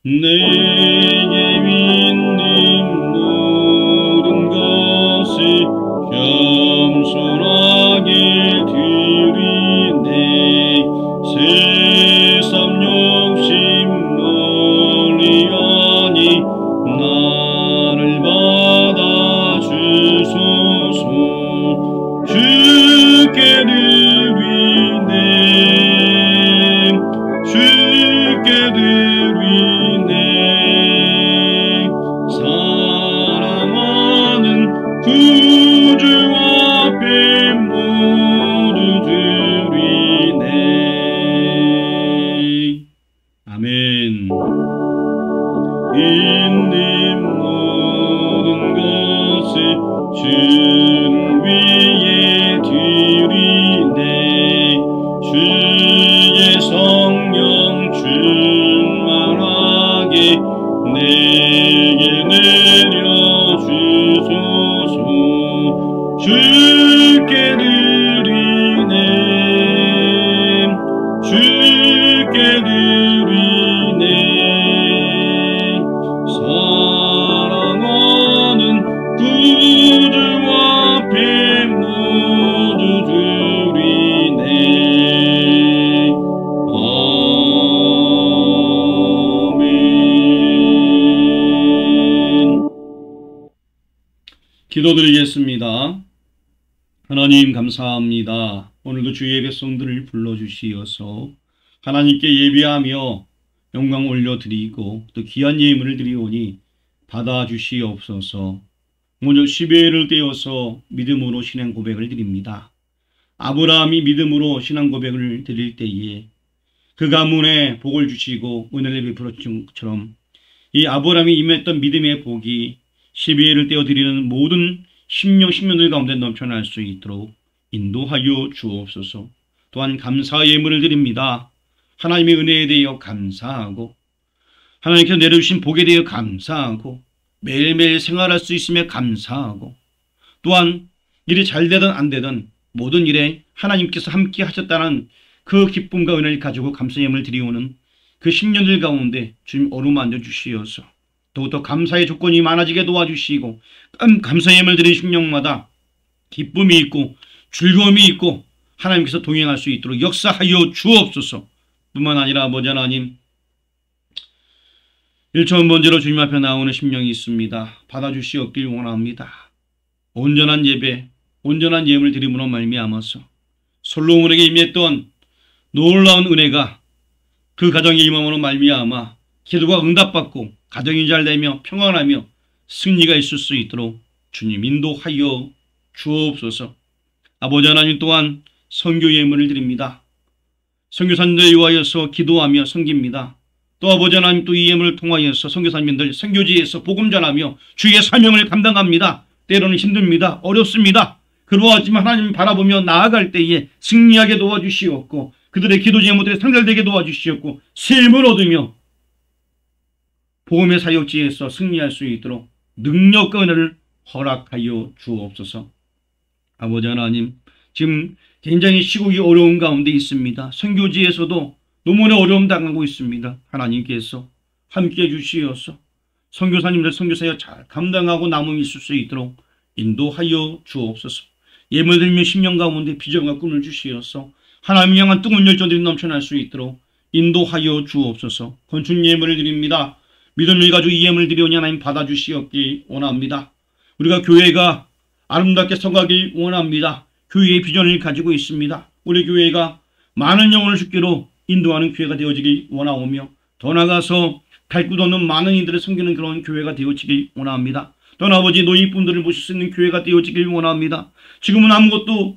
내게 믿는 모든 것을 겸손하게 드리네. 세상 욕심 멀리하니 나를 받아 주소서. 주께 드리네. 주께 드리네. 사랑하는 구주 앞에 모두 드리네. 아멘. 있는 모든 것을 주를 위해 드리네. 주의 성령 충만하게 내게 내려주소서. 주께 드리네. 주께 드리네. 사랑하는 구주 앞에 모두 드리네. 아멘. 기도드리겠습니다. 하나님 감사합니다. 오늘도 주의 백성들을 불러주시어서 하나님께 예배하며 영광 올려드리고 또 귀한 예물을 드리오니 받아주시옵소서. 오늘 10회를 떼어서 믿음으로 신앙 고백을 드립니다. 아브라함이 믿음으로 신앙 고백을 드릴 때에 그 가문에 복을 주시고 은혜를 베풀었던 것처럼 이 아브라함이 임했던 믿음의 복이 12회를 떼어 드리는 모든 심령들 가운데 넘쳐날 수 있도록 인도하여 주옵소서. 또한 감사 예물을 드립니다. 하나님의 은혜에 대하여 감사하고 하나님께서 내려주신 복에 대하여 감사하고 매일매일 생활할 수 있음에 감사하고 또한 일이 잘 되든 안 되든 모든 일에 하나님께서 함께 하셨다는 그 기쁨과 은혜를 가지고 감사 예물을 드리오는 그 10년들 가운데 주님 어루만져 주시어서 더욱더 감사의 조건이 많아지게 도와주시고 감사 예물 드리는 심령마다 기쁨이 있고 즐거움이 있고 하나님께서 동행할 수 있도록 역사하여 주옵소서. 뿐만 아니라 아버지 하나님 1천 번째로 주님 앞에 나오는 심령이 있습니다. 받아주시옵길 원합니다. 온전한 예배, 온전한 예물 드림으로 말미암아서 솔로몬에게 임했던 놀라운 은혜가 그 가정의 임함으로 말미암아 기도가 응답받고 가정이 잘되며 평안하며 승리가 있을 수 있도록 주님 인도하여 주옵소서. 아버지 하나님 또한 선교 예물을 드립니다. 선교사님들 위하여서 기도하며 섬깁니다. 또 아버지 하나님 또 이 예물을 통하여서 선교사님들 선교지에서 복음 전하며 주의 사명을 감당합니다. 때로는 힘듭니다. 어렵습니다. 그러하지만 하나님 바라보며 나아갈 때에 승리하게 도와주시옵고 그들의 기도 제목들이 상달되게 도와주시옵고 쉼을 얻으며 복음의 사역지에서 승리할 수 있도록 능력과 은혜를 허락하여 주옵소서. 아버지 하나님 지금 굉장히 시국이 어려운 가운데 있습니다. 선교지에서도 노문의 어려움 당하고 있습니다. 하나님께서 함께해 주시어서 선교사님들 선교사역 잘 감당하고 남음이 있을 수 있도록 인도하여 주옵소서. 예물 드리며 10년 가운데 비전과 꿈을 주시어서 하나님을 향한 뜨거운 열정들이 넘쳐날 수 있도록 인도하여 주옵소서. 건축 예물을 드립니다. 믿음을 가지고 이 예물을 드리오니 하나님 받아주시옵기 원합니다. 우리가 교회가 아름답게 서가길 원합니다. 교회의 비전을 가지고 있습니다. 우리 교회가 많은 영혼을 죽기로 인도하는 교회가 되어지길 원하오며 더 나아가서 갈 곳 없는 많은 이들을 섬기는 그런 교회가 되어지길 원합니다. 또 아버지 노인분들을 모실 수 있는 교회가 되어지길 원합니다. 지금은 아무것도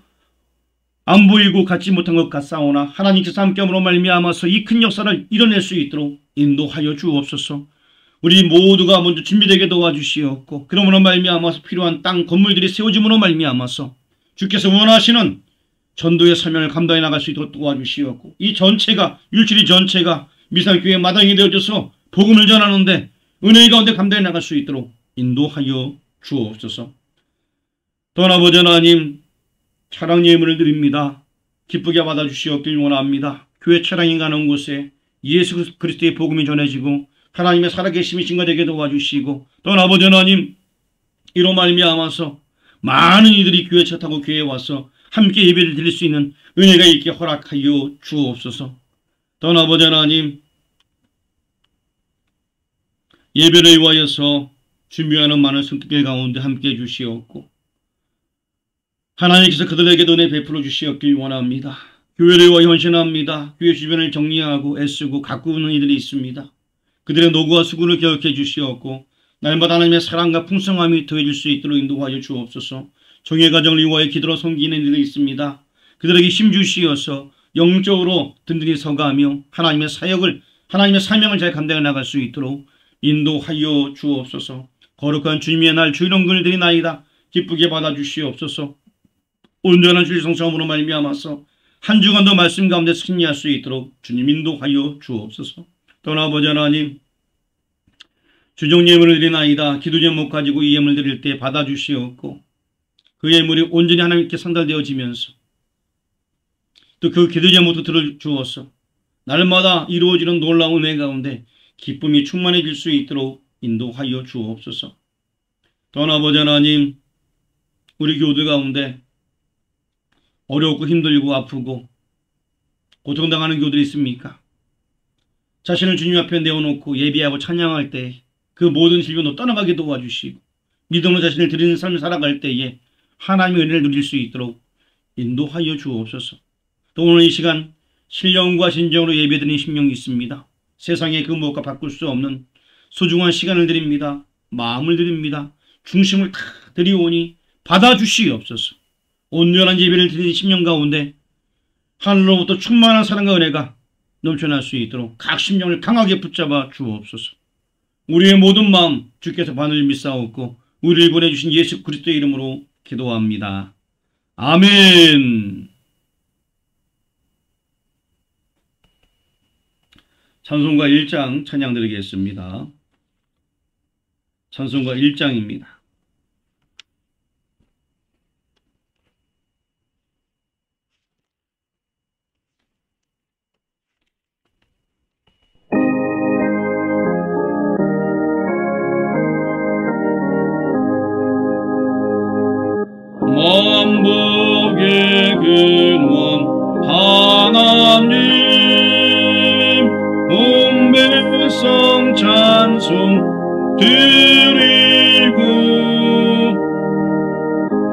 안 보이고 갖지 못한 것 같사오나 하나님께서 함께함으로 말미암아서 이 큰 역사를 이뤄낼 수 있도록 인도하여 주옵소서. 우리 모두가 먼저 준비되게 도와주시옵고 그러므로 말미암아서 필요한 땅 건물들이 세워짐으로 말미암아서 주께서 원하시는 전도의 사명을 감당해 나갈 수 있도록 도와주시옵고 이 전체가 율치리 전체가 미사교회 마당이 되어져서 복음을 전하는데 은혜의 가운데 감당해 나갈 수 있도록 인도하여 주옵소서. 떠나보자 하나님 차량 예물을 드립니다. 기쁘게 받아주시옵길 원합니다. 교회 차량이 가는 곳에 예수 그리스도의 복음이 전해지고 하나님의 살아계심이 증거되게 도와주시고 떠나보자 하나님 이로 말미암아서 많은 이들이 교회 차 타고 교회에 와서 함께 예배를 드릴 수 있는 은혜가 있게 허락하여 주옵소서. 떠나보자 하나님 예배를 위하여서 준비하는 많은 성도들 가운데 함께해 주시옵고 하나님께서 그들에게도 은혜 베풀어 주시옵길 원합니다. 교회를 위하여 헌신합니다. 교회 주변을 정리하고 애쓰고 가꾸는 이들이 있습니다. 그들의 노고와 수고를 기억해 주시옵고 날마다 하나님의 사랑과 풍성함이 더해질 수 있도록 인도하여 주옵소서. 정의 가정을 위하여 기도로 섬기는 이들이 있습니다. 그들에게 힘 주시어서 영적으로 든든히 서가며 하나님의 사역을 하나님의 사명을 잘 감당해 나갈 수 있도록 인도하여 주옵소서. 거룩한 주님의 날 주일원금을 드리나이다. 기쁘게 받아주시옵소서. 온전한 주일 성성함으로 말미암아서 한 주간도 말씀 가운데 승리할 수 있도록 주님 인도하여 주옵소서. 떠나보자 하나님 주종 예물을 드리나이다. 기도 제목 가지고 이 예물 드릴 때 받아주시옵고 그 예물이 온전히 하나님께 상달되어지면서 또 그 기도 제목도 들어주어서 날마다 이루어지는 놀라운 은혜 가운데 기쁨이 충만해질 수 있도록 인도하여 주옵소서. 떠나보자 하나님 우리 교우들 가운데 어렵고 힘들고 아프고 고통당하는 교우들이 있습니까? 자신을 주님 앞에 내어놓고 예배하고 찬양할 때 그 모든 질병도 떠나가게 도와주시고 믿음으로 자신을 드리는 삶을 살아갈 때에 하나님의 은혜를 누릴 수 있도록 인도하여 주옵소서. 또 오늘 이 시간 신령과 진정으로 예배드리는 심령이 있습니다. 세상의 그 무엇과 바꿀 수 없는 소중한 시간을 드립니다. 마음을 드립니다. 중심을 다 드리오니 받아주시옵소서. 온전한 예배를 드리는 심령 가운데 하늘로부터 충만한 사랑과 은혜가 넘쳐날 수 있도록 각 심령을 강하게 붙잡아 주옵소서. 우리의 모든 마음 주께서 반을 믿사옵고 우리를 보내주신 예수 그리스도의 이름으로 기도합니다. 아멘. 찬송가 1장 찬양 드리겠습니다. 찬송가 1장입니다. 만복의 근원 하나님 온 백성 찬송 드리고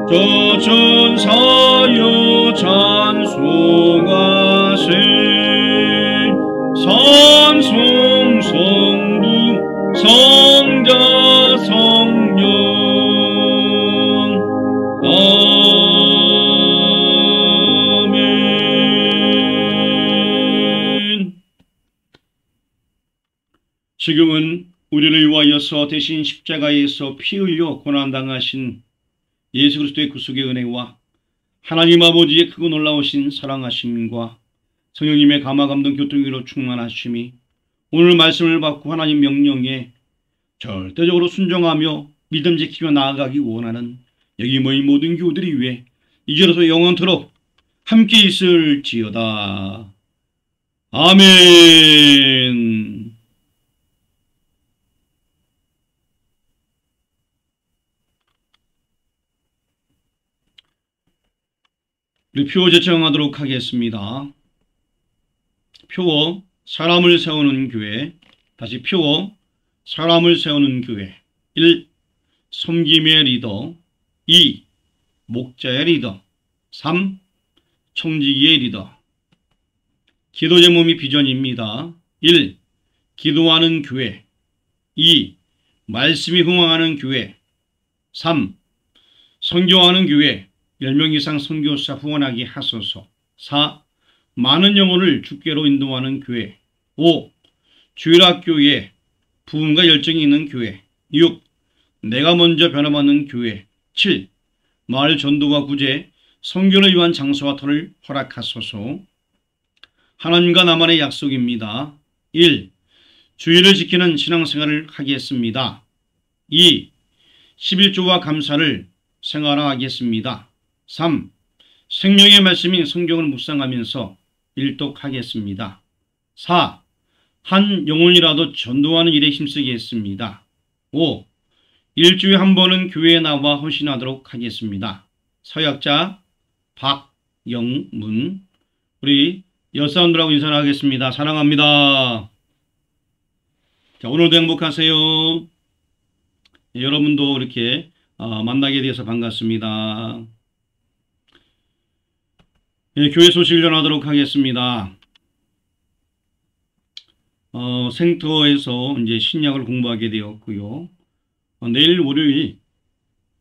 저 천사여 찬송하세 찬송 성부 성자 성령 아멘. 지금은 우리를 위하여서 대신 십자가에서 피 흘려 고난당하신 예수 그리스도의 구속의 은혜와 하나님 아버지의 크고 놀라우신 사랑하심과 성령님의 감화감동 교통위로 충만하심이 오늘 말씀을 받고 하나님 명령에 절대적으로 순종하며 믿음 지키며 나아가기 원하는 여기 모인 모든 교우들이 위해 이제로서 영원토록 함께 있을지어다. 아멘. 우리 표어 제청하도록 하겠습니다. 표어 사람을 세우는 교회. 다시 표어 사람을 세우는 교회. 1. 섬김의 리더. 2. 목자의 리더. 3. 청지기의 리더. 기도 제목 및 비전입니다. 1. 기도하는 교회. 2. 말씀이 흥황하는 교회. 3. 선교하는 교회. 10명 이상 선교사 후원하게 하소서. 4. 많은 영혼을 주께로 인도하는 교회. 5. 주일학교에 부흥과 열정이 있는 교회. 6. 내가 먼저 변화받는 교회. 7. 마을 전도와 구제, 선교를 위한 장소와 터를 허락하소서. 하나님과 나만의 약속입니다. 1. 주의를 지키는 신앙생활을 하겠습니다. 2. 11조와 감사를 생활화하겠습니다. 3. 생명의 말씀인 성경을 묵상하면서 일독하겠습니다. 4. 한 영혼이라도 전도하는 일에 힘쓰겠습니다. 5. 일주일에 한 번은 교회에 나와 헌신하도록 하겠습니다. 서약자 박영문. 우리 여사분들하고 인사를 하겠습니다. 사랑합니다. 자, 오늘도 행복하세요. 여러분도 이렇게 만나게 되어서 반갑습니다. 교회 소식을 전하도록 하겠습니다. 생터에서 이제 신약을 공부하게 되었고요. 내일 월요일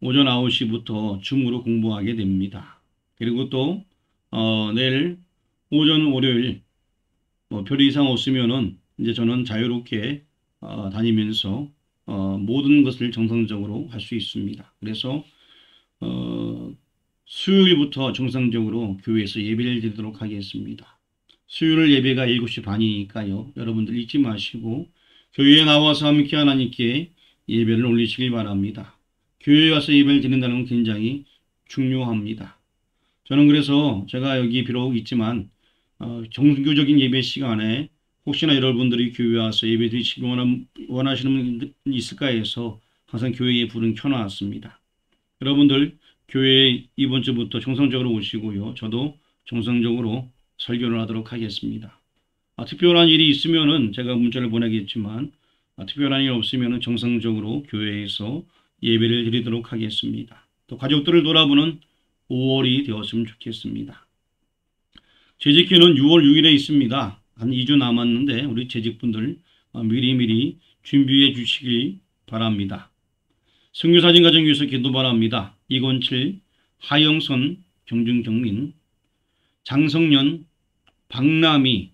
오전 9시부터 줌으로 공부하게 됩니다. 그리고 또 내일 오전 월요일 별 이상 없으면은 이제 저는 자유롭게 다니면서 모든 것을 정상적으로 할 수 있습니다. 그래서 수요일부터 정상적으로 교회에서 예배를 드리도록 하겠습니다. 수요일 예배가 7시 반이니까요. 여러분들 잊지 마시고 교회에 나와서 함께 하나님께 예배를 올리시길 바랍니다. 교회에 가서 예배를 드린다는 건 굉장히 중요합니다. 저는 그래서 제가 여기 비록 있지만 정규적인 예배 시간에 혹시나 여러분들이 교회에 와서 예배 드리시기 원하시는 분이 있을까 해서 항상 교회에 불은 켜놨습니다. 여러분들 교회에 이번 주부터 정상적으로 오시고요. 저도 정상적으로 설교를 하도록 하겠습니다. 특별한 일이 있으면은 제가 문자를 보내겠지만 특별한 일이 없으면은 정상적으로 교회에서 예배를 드리도록 하겠습니다. 또 가족들을 돌아보는 5월이 되었으면 좋겠습니다. 재직기는 6월 6일에 있습니다. 한 2주 남았는데 우리 재직분들 미리미리 준비해 주시기 바랍니다. 선교사진 가정 위해서 기도 바랍니다. 이건칠, 하영선, 경중경민, 장성년, 박남희,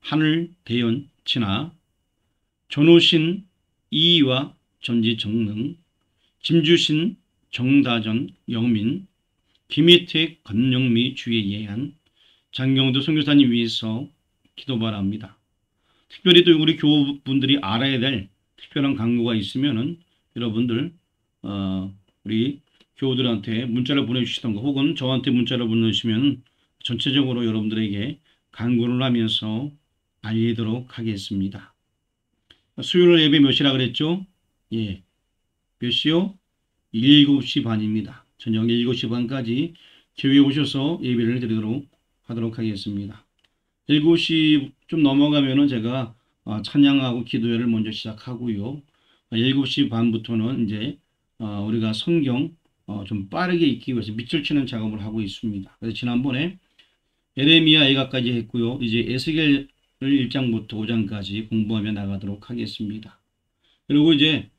하늘대연, 친아, 전호신, 이희와, 전지정능, 김주신, 정다전, 영민, 김희택, 건영미, 주의 예한, 장경도 선교사님 위해서 기도 바랍니다. 특별히 또 우리 교우분들이 알아야 될 특별한 강구가 있으면은 여러분들 우리 교우들한테 문자를 보내주시던가 혹은 저한테 문자를 보내주시면 전체적으로 여러분들에게 강구를 하면서 알리도록 하겠습니다. 수요일 예배 몇 시라 그랬죠? 예, 몇 시요? 7시 반입니다. 저녁 7시 반까지 교회에 오셔서 예배를 드리도록 하도록 하겠습니다. 7시 좀 넘어가면은 제가 찬양하고 기도회를 먼저 시작하고요. 7시 반부터는 이제 우리가 성경 좀 빠르게 읽기 위해서 밑줄 치는 작업을 하고 있습니다. 그래서 지난번에 에레미야 예가까지 했고요. 이제 에스겔 1장부터 5장까지 공부하며 나가도록 하겠습니다. 그리고 이제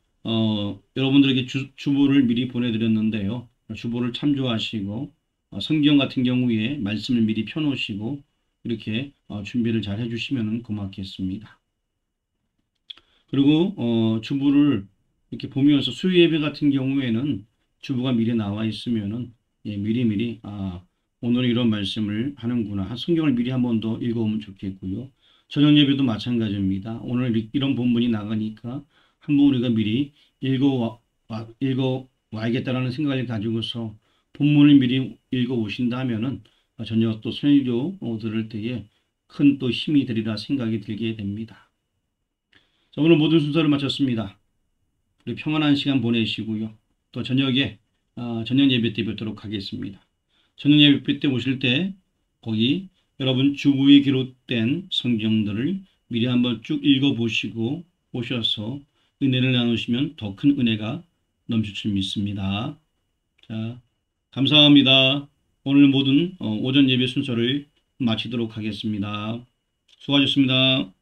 여러분들에게 주보를 미리 보내드렸는데요. 주보를 참조하시고 성경 같은 경우에 말씀을 미리 펴놓으시고 이렇게 준비를 잘 해주시면 고맙겠습니다. 그리고 주보를 이렇게 보면서 수요 예배 같은 경우에는 주보가 미리 나와 있으면은 미리미리 오늘 이런 말씀을 하는구나. 성경을 미리 한 번 더 읽어보면 좋겠고요. 저녁 예배도 마찬가지입니다. 오늘 이런 본문이 나가니까 한번 우리가 미리 읽어와야겠다라는 생각을 가지고서 본문을 미리 읽어오신다면은 저녁 또 설교 들을 때에 큰 또 힘이 되리라 생각이 들게 됩니다. 자, 오늘 모든 순서를 마쳤습니다. 우리 평안한 시간 보내시고요. 또 저녁에 저녁 예배 때 뵙도록 하겠습니다. 저녁 예배 때 오실 때 거기 여러분 주부에 기록된 성경들을 미리 한번 쭉 읽어보시고 오셔서 은혜를 나누시면 더 큰 은혜가 넘칠 줄 믿습니다. 자, 감사합니다. 오늘 모든 오전 예배 순서를 마치도록 하겠습니다. 수고하셨습니다.